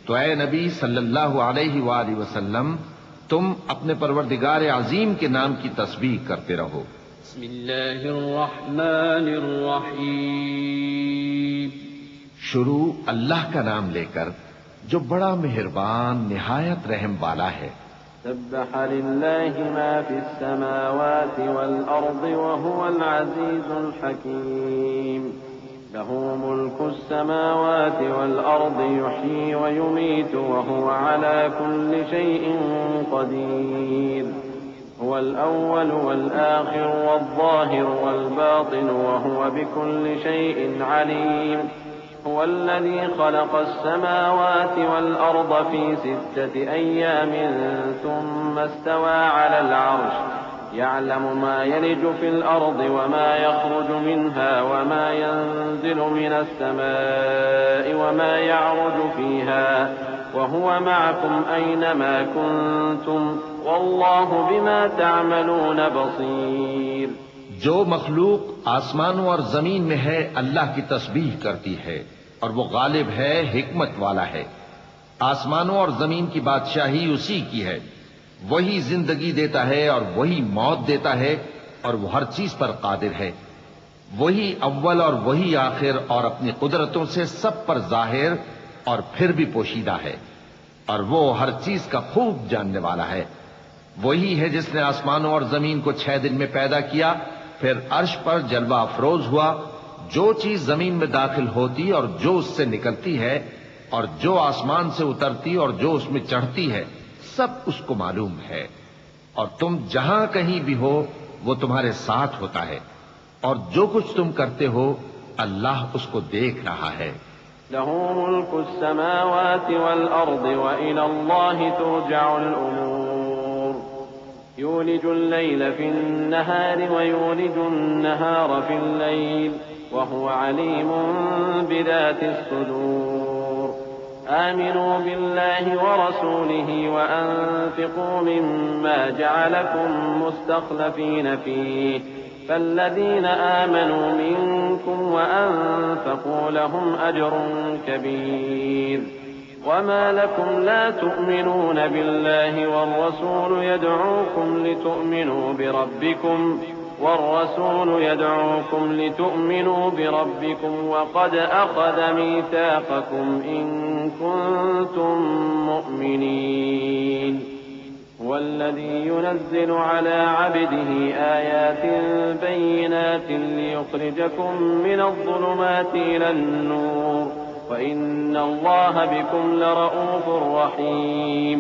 تو اے نبی صلی اللہ علیہ وآلہ وسلم تم اپنے پروردگار عظیم کے نام کی تسبیح کرتے رہو. بسم اللہ الرحمن الرحیم. شروع اللہ کا نام لے کر جو بڑا مہربان نہایت رحم والا ہے. سبح لله ما في السماوات والأرض وهو العزيز الحكيم. له ملك السماوات والأرض يحيي ويميت وهو على كل شيء قدير. هو الأول والآخر والظاهر والباطن وهو بكل شيء عليم. هو الذي خلق السماوات والأرض في 6 أيام ثم استوى على العرش يعلم ما يلج في الأرض وما يخرج منها وما ينزل من السماء وما يعرج فيها وهو معكم أينما كنتم والله بما تعملون بصير. جو مخلوق آسمانوں اور زمین میں ہے اللہ کی تسبیح کرتی ہے اور وہ غالب ہے، حکمت والا ہے. آسمانوں اور زمین کی بادشاہی اسی کی ہے، وہی زندگی دیتا ہے اور وہی موت دیتا ہے اور وہ ہر چیز پر قادر ہے. وہی اول اور وہی آخر اور اپنی قدرتوں سے سب پر ظاہر اور پھر بھی پوشیدہ ہے، اور وہ ہر چیز کا خوب جاننے والا ہے. وہی ہے جس نے آسمانوں اور زمین کو 6 دن میں پیدا کیا، پھر عرش پر جلوہ افروز ہوا. جو چیز زمین میں داخل ہوتی اور جو اس سے نکلتی ہے اور جو آسمان سے اترتی اور جو اس میں چڑھتی ہے سب اس کو معلوم ہے. اور تم جہاں کہیں بھی ہو وہ تمہارے ساتھ ہوتا ہے، اور جو کچھ تم کرتے ہو اللہ اس کو دیکھ رہا ہے۔ له ملك السماوات والأرض وإلى الله ترجع الأمور يولج الليل في النهار ويولج النهار في الليل وهو عليم بذات الصدور آمنوا بالله ورسوله وأنفقوا مما جعلكم مستخلفين فيه فالذين آمنوا منكم وأنفقوا لهم أجر كبير وما لكم لا تؤمنون بالله والرسول يدعوكم لتؤمنوا بربكم وقد أخذ ميثاقكم إن كنتم مؤمنين والذي ينزل على عبده آيات بينات ليخرجكم من الظلمات إلى النور وإن الله بكم لرؤوف رحيم۔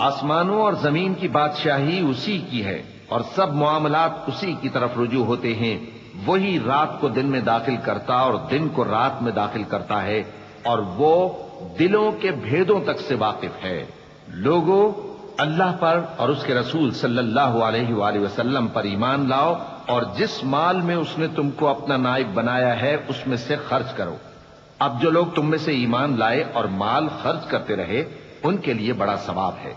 آسمانوں اور زمین کی بادشاہی اسی کی ہے اور سب معاملات اسی کی طرف رجوع ہوتے ہیں۔ وہی رات کو دن میں داخل کرتا اور دن کو رات میں داخل کرتا ہے، اور وہ دلوں کے بھیدوں تک سے واقف ہے۔ لوگوں، اللہ پر اور اس کے رسول صلی اللہ علیہ وآلہ وسلم پر ایمان لاؤ، اور جس مال میں اس نے تم کو اپنا نائب بنایا ہے اس میں سے خرچ کرو۔ اب جو لوگ تم میں سے ایمان لائے اور مال خرچ کرتے رہے ان کے لیے بڑا ثواب ہے۔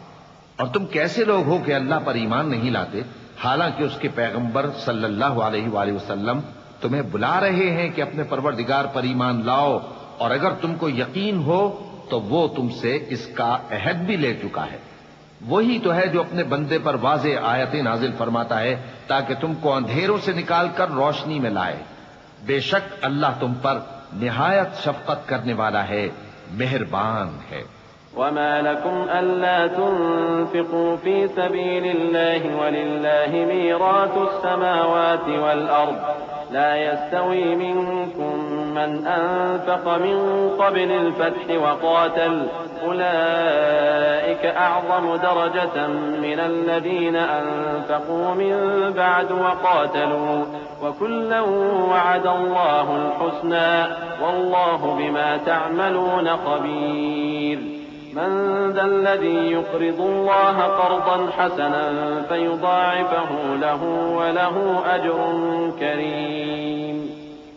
اور تم کیسے لوگ ہو کہ اللہ پر ایمان نہیں لاتے، حالانکہ اس کے پیغمبر صلی اللہ علیہ وآلہ وسلم تمہیں بلا رہے ہیں کہ اپنے پروردگار پر ایمان لاؤ، اور اگر تم کو یقین ہو تو وہ تم سے اس کا عہد بھی لے چکا ہے۔ وہی تو ہے جو اپنے بندے پر واضح آیتیں نازل فرماتا ہے تاکہ تم کو اندھیروں سے نکال کر روشنی میں لائے۔ بے شک اللہ تم پر نہایت شفقت کرنے والا ہے، مہربان ہے۔ وما لكم ألا تنفقوا في سبيل الله ولله ميراث السماوات والأرض لا يستوي منكم من أنفق من قبل الفتح وقاتل أولئك أعظم درجة من الذين أنفقوا من بعد وقاتلوا وكلا وعد الله الحسنى والله بما تعملون خبير من ذا الذي يقرض الله قرضا حسنا فيضاعفه له وله أجر كريم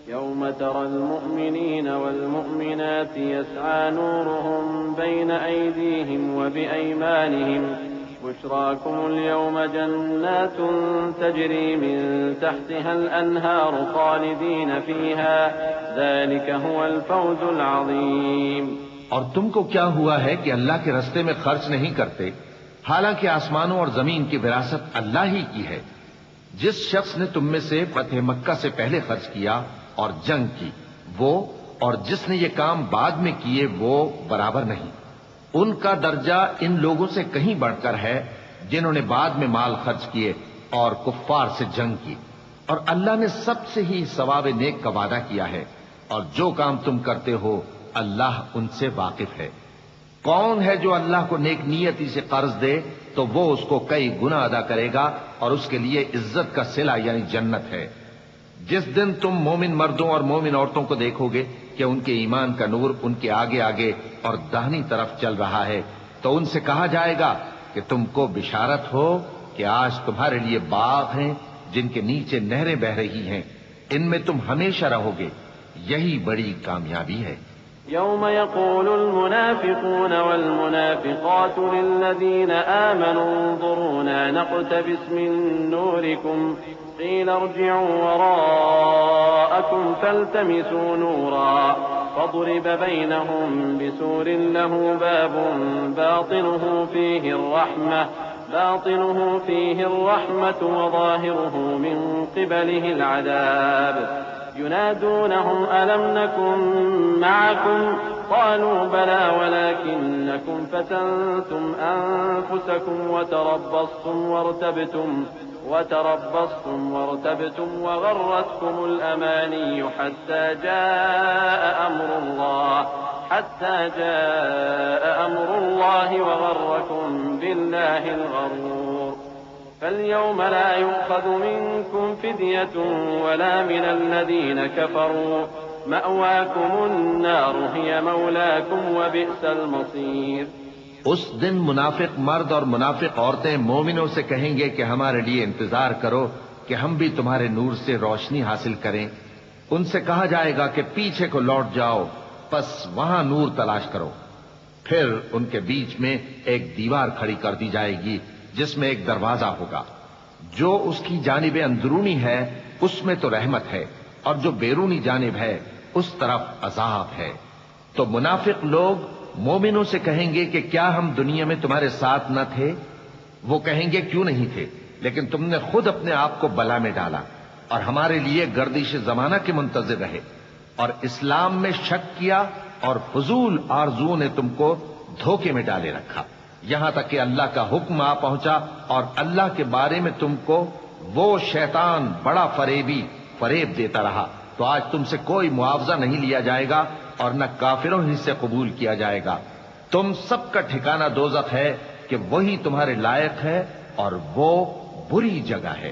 يوم ترى المؤمنين والمؤمنات يسعى نورهم بين أيديهم وبأيمانهم بشراكم اليوم جنات تجري من تحتها الأنهار خالدين فيها ذلك هو الفوز العظيم۔ اور تم کو کیا ہوا ہے کہ اللہ کے رستے میں خرچ نہیں کرتے، حالانکہ آسمانوں اور زمین کی وراثت اللہ ہی کی ہے۔ جس شخص نے تم میں سے فتح مکہ سے پہلے خرچ کیا اور جنگ کی، وہ اور جس نے یہ کام بعد میں کیے وہ برابر نہیں۔ ان کا درجہ ان لوگوں سے کہیں بڑھ کر ہے جنہوں نے بعد میں مال خرچ کیے اور کفار سے جنگ کی، اور اللہ نے سب سے ہی ثواب نیک کا وعدہ کیا ہے، اور جو کام تم کرتے ہو اللہ ان سے واقف ہے۔ کون ہے جو اللہ کو نیک نیتی سے قرض دے تو وہ اس کو کئی گنا ادا کرے گا، اور اس کے لیے عزت کا صلہ یعنی جنت ہے۔ جس دن تم مومن مردوں اور مومن عورتوں کو دیکھو گے کہ ان کے ایمان کا نور ان کے آگے آگے اور داہنی طرف چل رہا ہے، تو ان سے کہا جائے گا کہ تم کو بشارت ہو کہ آج تمہارے لیے باغ ہیں جن کے نیچے نہریں بہ رہی ہیں، ان میں تم ہمیشہ رہو گے، یہی بڑی کامیابی ہے۔ يوم يقول المنافقون والمنافقات للذين آمنوا انظرونا نقتبس من نوركم قيل ارجعوا وراءكم فالتمسوا نورا فضرب بينهم بسور له باب باطنه فيه الرحمة وظاهره من قبله العذاب ينادونهم ألم نكن معكم قالوا بلى ولكنكم فتنتم أنفسكم وتربصتم وارتبتم وغرتكم الأماني حتى جاء أمر الله وغركم بالله الغرور فاليوم لا يؤخذ منكم فدية ولا من الذين كفروا مأواكم النار هي مولاكم وبئس المصير۔ اس دن منافق مرد اور منافق عورتیں مومنوں سے کہیں گے کہ ہمارے لیے انتظار کرو کہ ہم بھی تمہارے نور سے روشنی حاصل کریں۔ ان سے کہا جائے گا کہ پیچھے کو لوٹ جاؤ، پس وہاں نور تلاش کرو۔ پھر ان کے بیچ میں ایک دیوار کھڑی کر دی جائے گی جس میں ایک دروازہ ہوگا، جو اس کی جانب اندرونی ہے اس میں تو رحمت ہے، اور جو بیرونی جانب ہے اس طرف عذاب ہے۔ تو منافق لوگ مومنوں سے کہیں گے کہ کیا ہم دنیا میں تمہارے ساتھ نہ تھے؟ وہ کہیں گے کیوں نہیں تھے، لیکن تم نے خود اپنے آپ کو بلا میں ڈالا اور ہمارے لیے گردش زمانہ کے منتظر رہے، اور اسلام میں شک کیا اور فضول آرزوؤں نے تم کو دھوکے میں ڈالے رکھا، یہاں تک کہ اللہ کا حکم آ پہنچا اور اللہ کے بارے میں تم کو وہ شیطان بڑا فریب دیتا رہا۔ تو آج تم سے کوئی معاوضہ نہیں لیا جائے گا اور نہ کافروں ہی سے قبول کیا جائے گا۔ تم سب کا ٹھکانہ دوزخ ہے کہ وہی تمہارے لائق ہے اور وہ بری جگہ ہے۔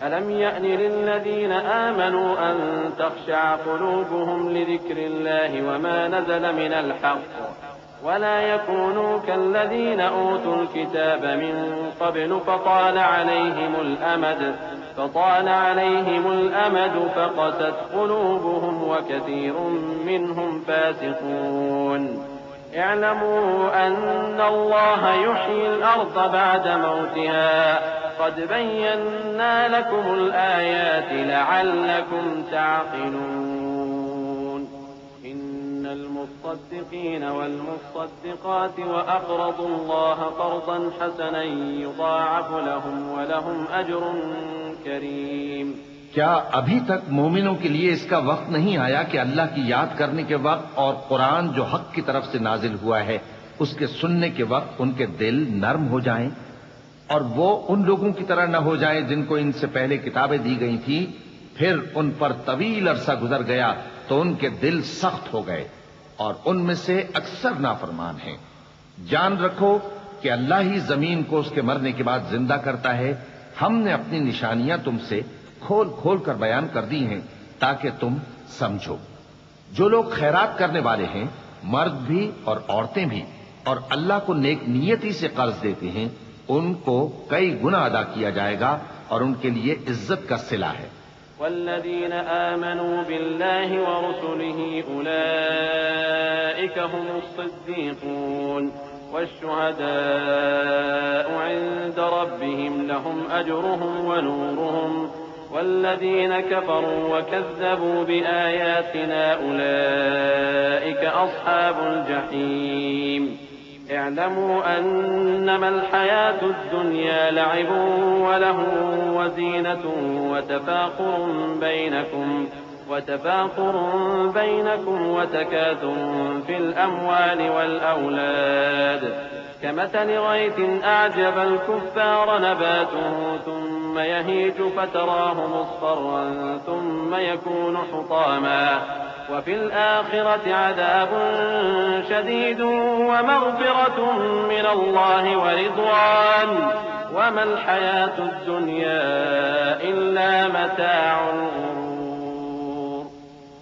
أَلَمْ يَأْنِ لِلَّذِينَ آمَنُوا أَن تَخْشَعَ قُلُوبُهُمْ لِذِكْرِ اللَّهِ وَمَا نَزَلَ مِنَ الْحَقِّ وَلَا يَكُونُوا كَالَّذِينَ أُوتُوا الْكِتَابَ مِن قَبْلُ فَطَالَ عَلَيْهِمُ الْأَمَدُ فَقَسَتْ قُلُوبُهُمْ وَكَثِيرٌ مِّنْهُمْ فَاسِقُونَ۔ اعلموا أن الله يحيي الأرض بعد موتها قد بينا لكم الآيات لعلكم تعقلون۔ إن المصدقين والمصدقات وأقرضوا الله قرضا حسنا يضاعف لهم ولهم أجر كريم۔ کیا ابھی تک مومنوں کے لیے اس کا وقت نہیں آیا کہ اللہ کی یاد کرنے کے وقت اور قرآن جو حق کی طرف سے نازل ہوا ہے اس کے سننے کے وقت ان کے دل نرم ہو جائیں اور وہ ان لوگوں کی طرح نہ ہو جائیں جن کو ان سے پہلے کتابیں دی گئی تھیں، پھر ان پر طویل عرصہ گزر گیا تو ان کے دل سخت ہو گئے اور ان میں سے اکثر نافرمان ہیں۔ جان رکھو کہ اللہ ہی زمین کو اس کے مرنے کے بعد زندہ کرتا ہے۔ ہم نے اپنی نشانیاں تم سے کھول کھول کر بیان کر دی ہیں تاکہ تم سمجھو۔ جو لوگ خیرات کرنے والے ہیں، مرد بھی اور عورتیں بھی، اور اللہ کو نیک نیتی سے قرض دیتے ہیں، ان کو کئی گنا ادا کیا جائے گا اور ان کے لیے عزت کا صلہ ہے۔ والذین آمنوا باللہ ورسلہ اولئک هم الصدیقون والشهداء عند ربهم لهم أجرهم ونورهم والذين كفروا وكذبوا بآياتنا أولئك أصحاب الجحيم۔ اعلموا أنما الحياة الدنيا لعب ولهو وزينة وتفاخر بينكم وتكاثر في الأموال والأولاد كمثل غيث أعجب الكفار نباته ثم يهيج فتراه مصفرا ثم يكون حطاما وفي الآخرة عذاب شديد ومغفرة من الله ورضوان وما الحياة الدنيا إلا متاع الغرور۔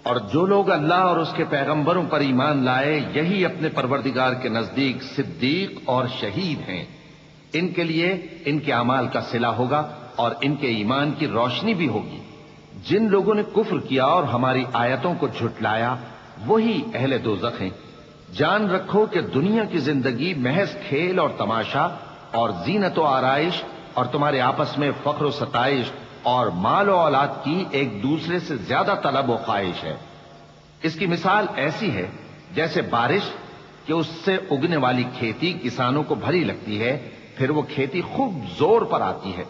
اور جو لوگ اللہ اور اس کے پیغمبروں پر ایمان لائے یہی اپنے پروردگار کے نزدیک صدیق اور شہید ہیں۔ ان کے لیے ان کے اعمال کا صلہ ہوگا اور ان کے ایمان کی روشنی بھی ہوگی۔ جن لوگوں نے کفر کیا اور ہماری آیتوں کو جھٹلایا وہی اہل دوزخ ہیں۔ جان رکھو کہ دنیا کی زندگی محض کھیل اور تماشا اور زینت و آرائش اور تمہارے آپس میں فخر و ستائش اور مال و اولاد کی ایک دوسرے سے زیادہ طلب و خواہش ہے۔ اس کی مثال ایسی ہے جیسے بارش کہ اس سے اگنے والی کھیتی کسانوں کو بھری لگتی ہے، پھر وہ کھیتی خوب زور پر آتی ہے،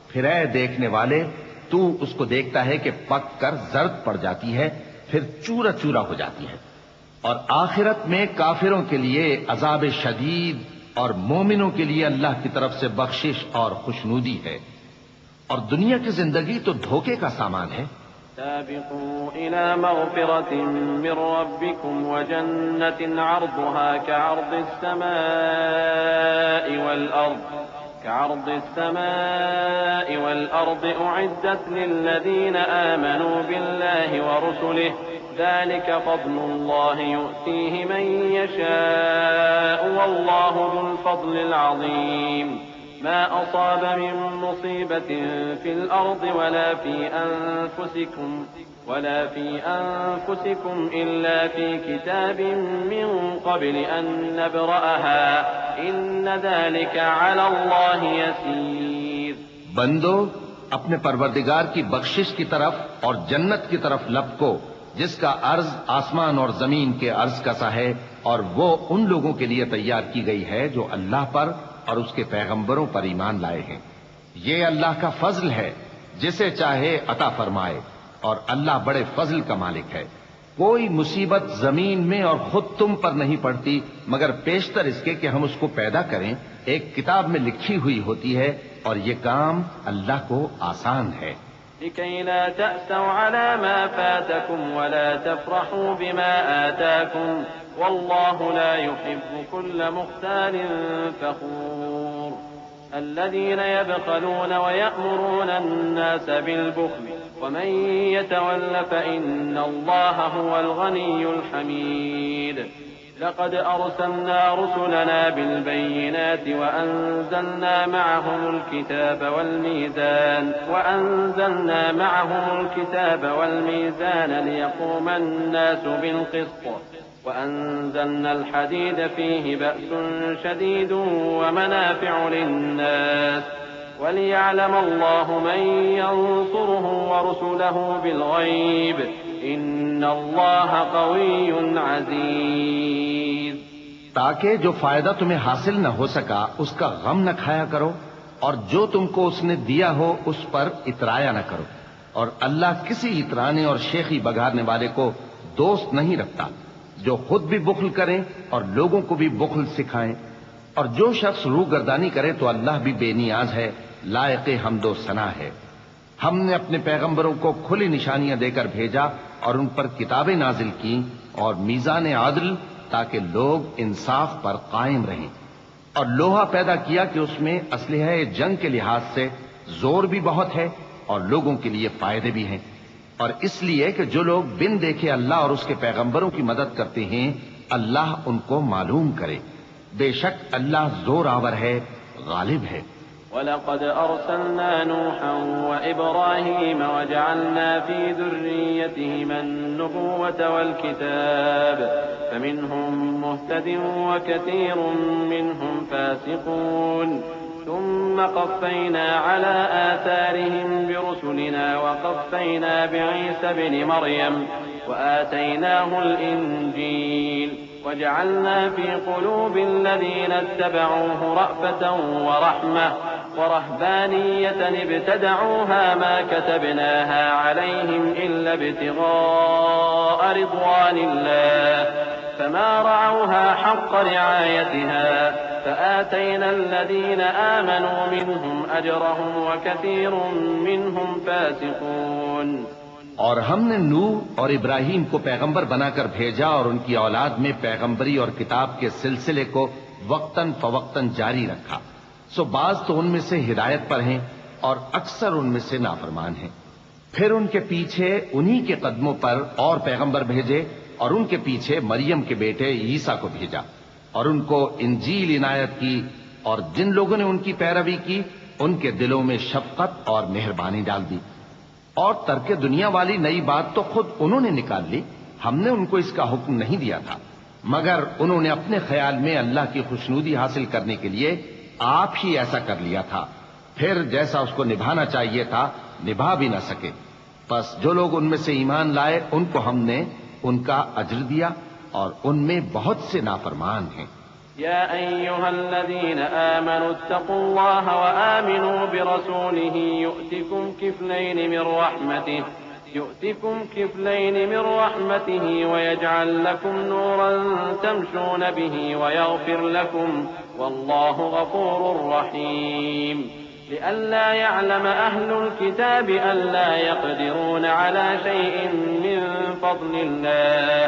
پھر اے دیکھنے والے تو اس کو دیکھتا ہے کہ پک کر زرد پڑ جاتی ہے، پھر چورا چورا ہو جاتی ہے۔ اور آخرت میں کافروں کے لیے عذاب شدید اور مومنوں کے لیے اللہ کی طرف سے بخشش اور خوشنودی ہے۔ اور دنیا کی زندگی تو دھوکے کا سامان ہے۔ سابقوا إلى مغفرة من ربكم وجنة عرضها كعرض السماء والأرض كعرض السماء والأرض أعدت للذين آمنوا بالله ورسله ذلك فضل الله يؤتيه من يشاء والله ذو الفضل العظيم ما أصاب من مصيبة في الأرض ولا في أنفسكم إلا في كتاب من قبل أن نبرأها إن ذلك على الله يسير. بندو اپنے پروردگار کی بخشش کی طرف اور جنت کی طرف لپکو جس کا عرض آسمان اور زمین کے عرض کا سا ہے، اور وہ ان لوگوں کے لیے تیار کی گئی ہے جو اللہ پر اور اس کے پیغمبروں پر ایمان لائے ہیں. یہ اللہ کا فضل ہے، جسے چاہے عطا فرمائے، اور اللہ بڑے فضل کا مالک ہے. کوئی مصیبت زمین میں اور خود تم پر نہیں پڑتی مگر پیشتر اس کے کہ ہم اس کو پیدا کریں، ایک کتاب میں لکھی ہوئی ہوتی ہے، اور یہ کام اللہ کو آسان ہے. لكي لا تأسوا على ما فاتكم ولا تفرحوا بما آتاكم والله لا يحب كل مختال فخور. الذين يبخلون ويأمرون الناس بالبخل ومن يتول فإن الله هو الغني الحميد. لقد أرسلنا رسلنا بالبينات وأنزلنا معهم الكتاب والميزان ليقوم الناس بالقسط وأنزلنا الحديد فيه بأس شديد ومنافع للناس وليعلم الله من ينصره ورسله بالغيب إن الله قوي عزيز. تاکہ جو فائدہ تمہیں حاصل نہ ہو سکا اس کا غم نہ کھایا کرو، اور جو تم کو اس نے دیا ہو اس پر اترایا نہ کرو. اور اللہ کسی اترانے اور شیخی بگارنے والے کو دوست نہیں رکھتا. جو خود بھی بخل کریں اور لوگوں کو بھی بخل سکھائیں، اور جو شخص روح گردانی کرے تو اللہ بھی بے نیاز ہے، لائق حمد و ثنا ہے. ہم نے اپنے پیغمبروں کو کھلی نشانیاں دے کر بھیجا اور ان پر کتابیں نازل کی اور میزان عدل تاکہ لوگ انصاف پر قائم رہیں، اور لوہا پیدا کیا کہ اس میں اسلحہ جنگ کے لحاظ سے زور بھی بہت ہے اور لوگوں کے لیے فائدے بھی ہیں، اور اس لیے کہ جو لوگ بن دیکھے اللہ اور اس کے پیغمبروں کی مدد کرتے ہیں اللہ ان کو معلوم کرے. بے شک اللہ زور آور ہے، غالب ہے. وَلَقَدْ أَرْسَلْنَا نُوحًا وَإِبْرَاهِيمَ وَجَعَلْنَا فِي ذُرِّيَّتِهِمَا النُّبُوَّةَ وَالْكِتَابَ فَمِنْهُمْ مُهْتَدٍ وَكَثِيرٌ مِّنْهُمْ فَاسِقُونَ. ثم قفينا على آثارهم برسلنا وقفينا بعيسى ابن مريم وآتيناه الإنجيل وجعلنا في قلوب الذين اتبعوه رأفة ورحمة ورهبانية ابتدعوها ما كتبناها عليهم إلا ابتغاء رضوان الله فما رعوها حق رعايتها فآتينا الذين آمنوا منهم أجرهم وكثير منهم فاسقون. اور ہم نے نوح اور ابراہیم کو پیغمبر بنا کر بھیجا اور ان کی اولاد میں پیغمبری اور کتاب کے سلسلے کو وقتاً فوقتاً جاری رکھا. سو بعض تو ان میں سے ہدایت پر ہیں اور اکثر ان میں سے نافرمان ہیں. پھر ان کے پیچھے انہی کے قدموں پر اور پیغمبر بھیجے اور ان کے پیچھے مریم کے بیٹے عیسیٰ کو بھیجا اور ان کو انجیل عنایت کی، اور جن لوگوں نے ان کی پیروی کی ان کے دلوں میں شفقت اور مہربانی ڈال دی. اور ترک دنیا والی نئی بات تو خود انہوں نے نکال لی، ہم نے ان کو اس کا حکم نہیں دیا تھا، مگر انہوں نے اپنے خیال میں اللہ کی خوشنودی حاصل کرنے کے لیے آپ ہی ایسا کر لیا تھا، پھر جیسا اس کو نبھانا چاہیے تھا نبھا بھی نہ سکے. بس جو لوگ ان میں سے ایمان لائے ان کو ہم نے ان کا اجر دیا، اور ان میں بہت سے نافرمان ہیں. يا أيها الذين آمنوا اتقوا الله وآمنوا برسوله يؤتكم كفلين من رحمته ويجعل لكم نورا تمشون به ويغفر لكم والله غفور رحيم. لئلا يعلم أهل الكتاب ألا يقدرون على شيء من فضل الله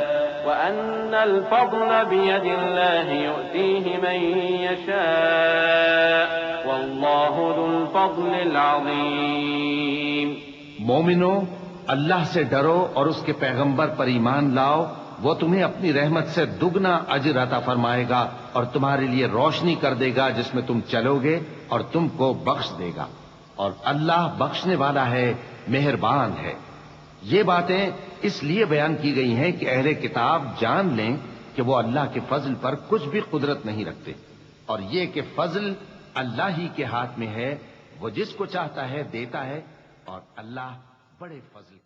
وأن الفضل بيد الله يؤتيه من يشاء والله الفضل العظيم. مومنو، اللہ سے ڈرو اور اس کے پیغمبر پر ایمان لاؤ، وہ تمہیں اپنی رحمت سے دگنا اجر عطا فرمائے گا اور تمہارے لیے روشنی کر دے گا جس میں تم چلو گے اور تم کو بخش دے گا، اور اللہ بخشنے والا ہے، مہربان ہے۔ یہ باتیں اس لیے بیان کی گئی ہیں کہ اہل کتاب جان لیں کہ وہ اللہ کے فضل پر کچھ بھی قدرت نہیں رکھتے، اور یہ کہ فضل اللہ ہی کے ہاتھ میں ہے، وہ جس کو چاہتا ہے دیتا ہے، اور اللہ بڑے فضل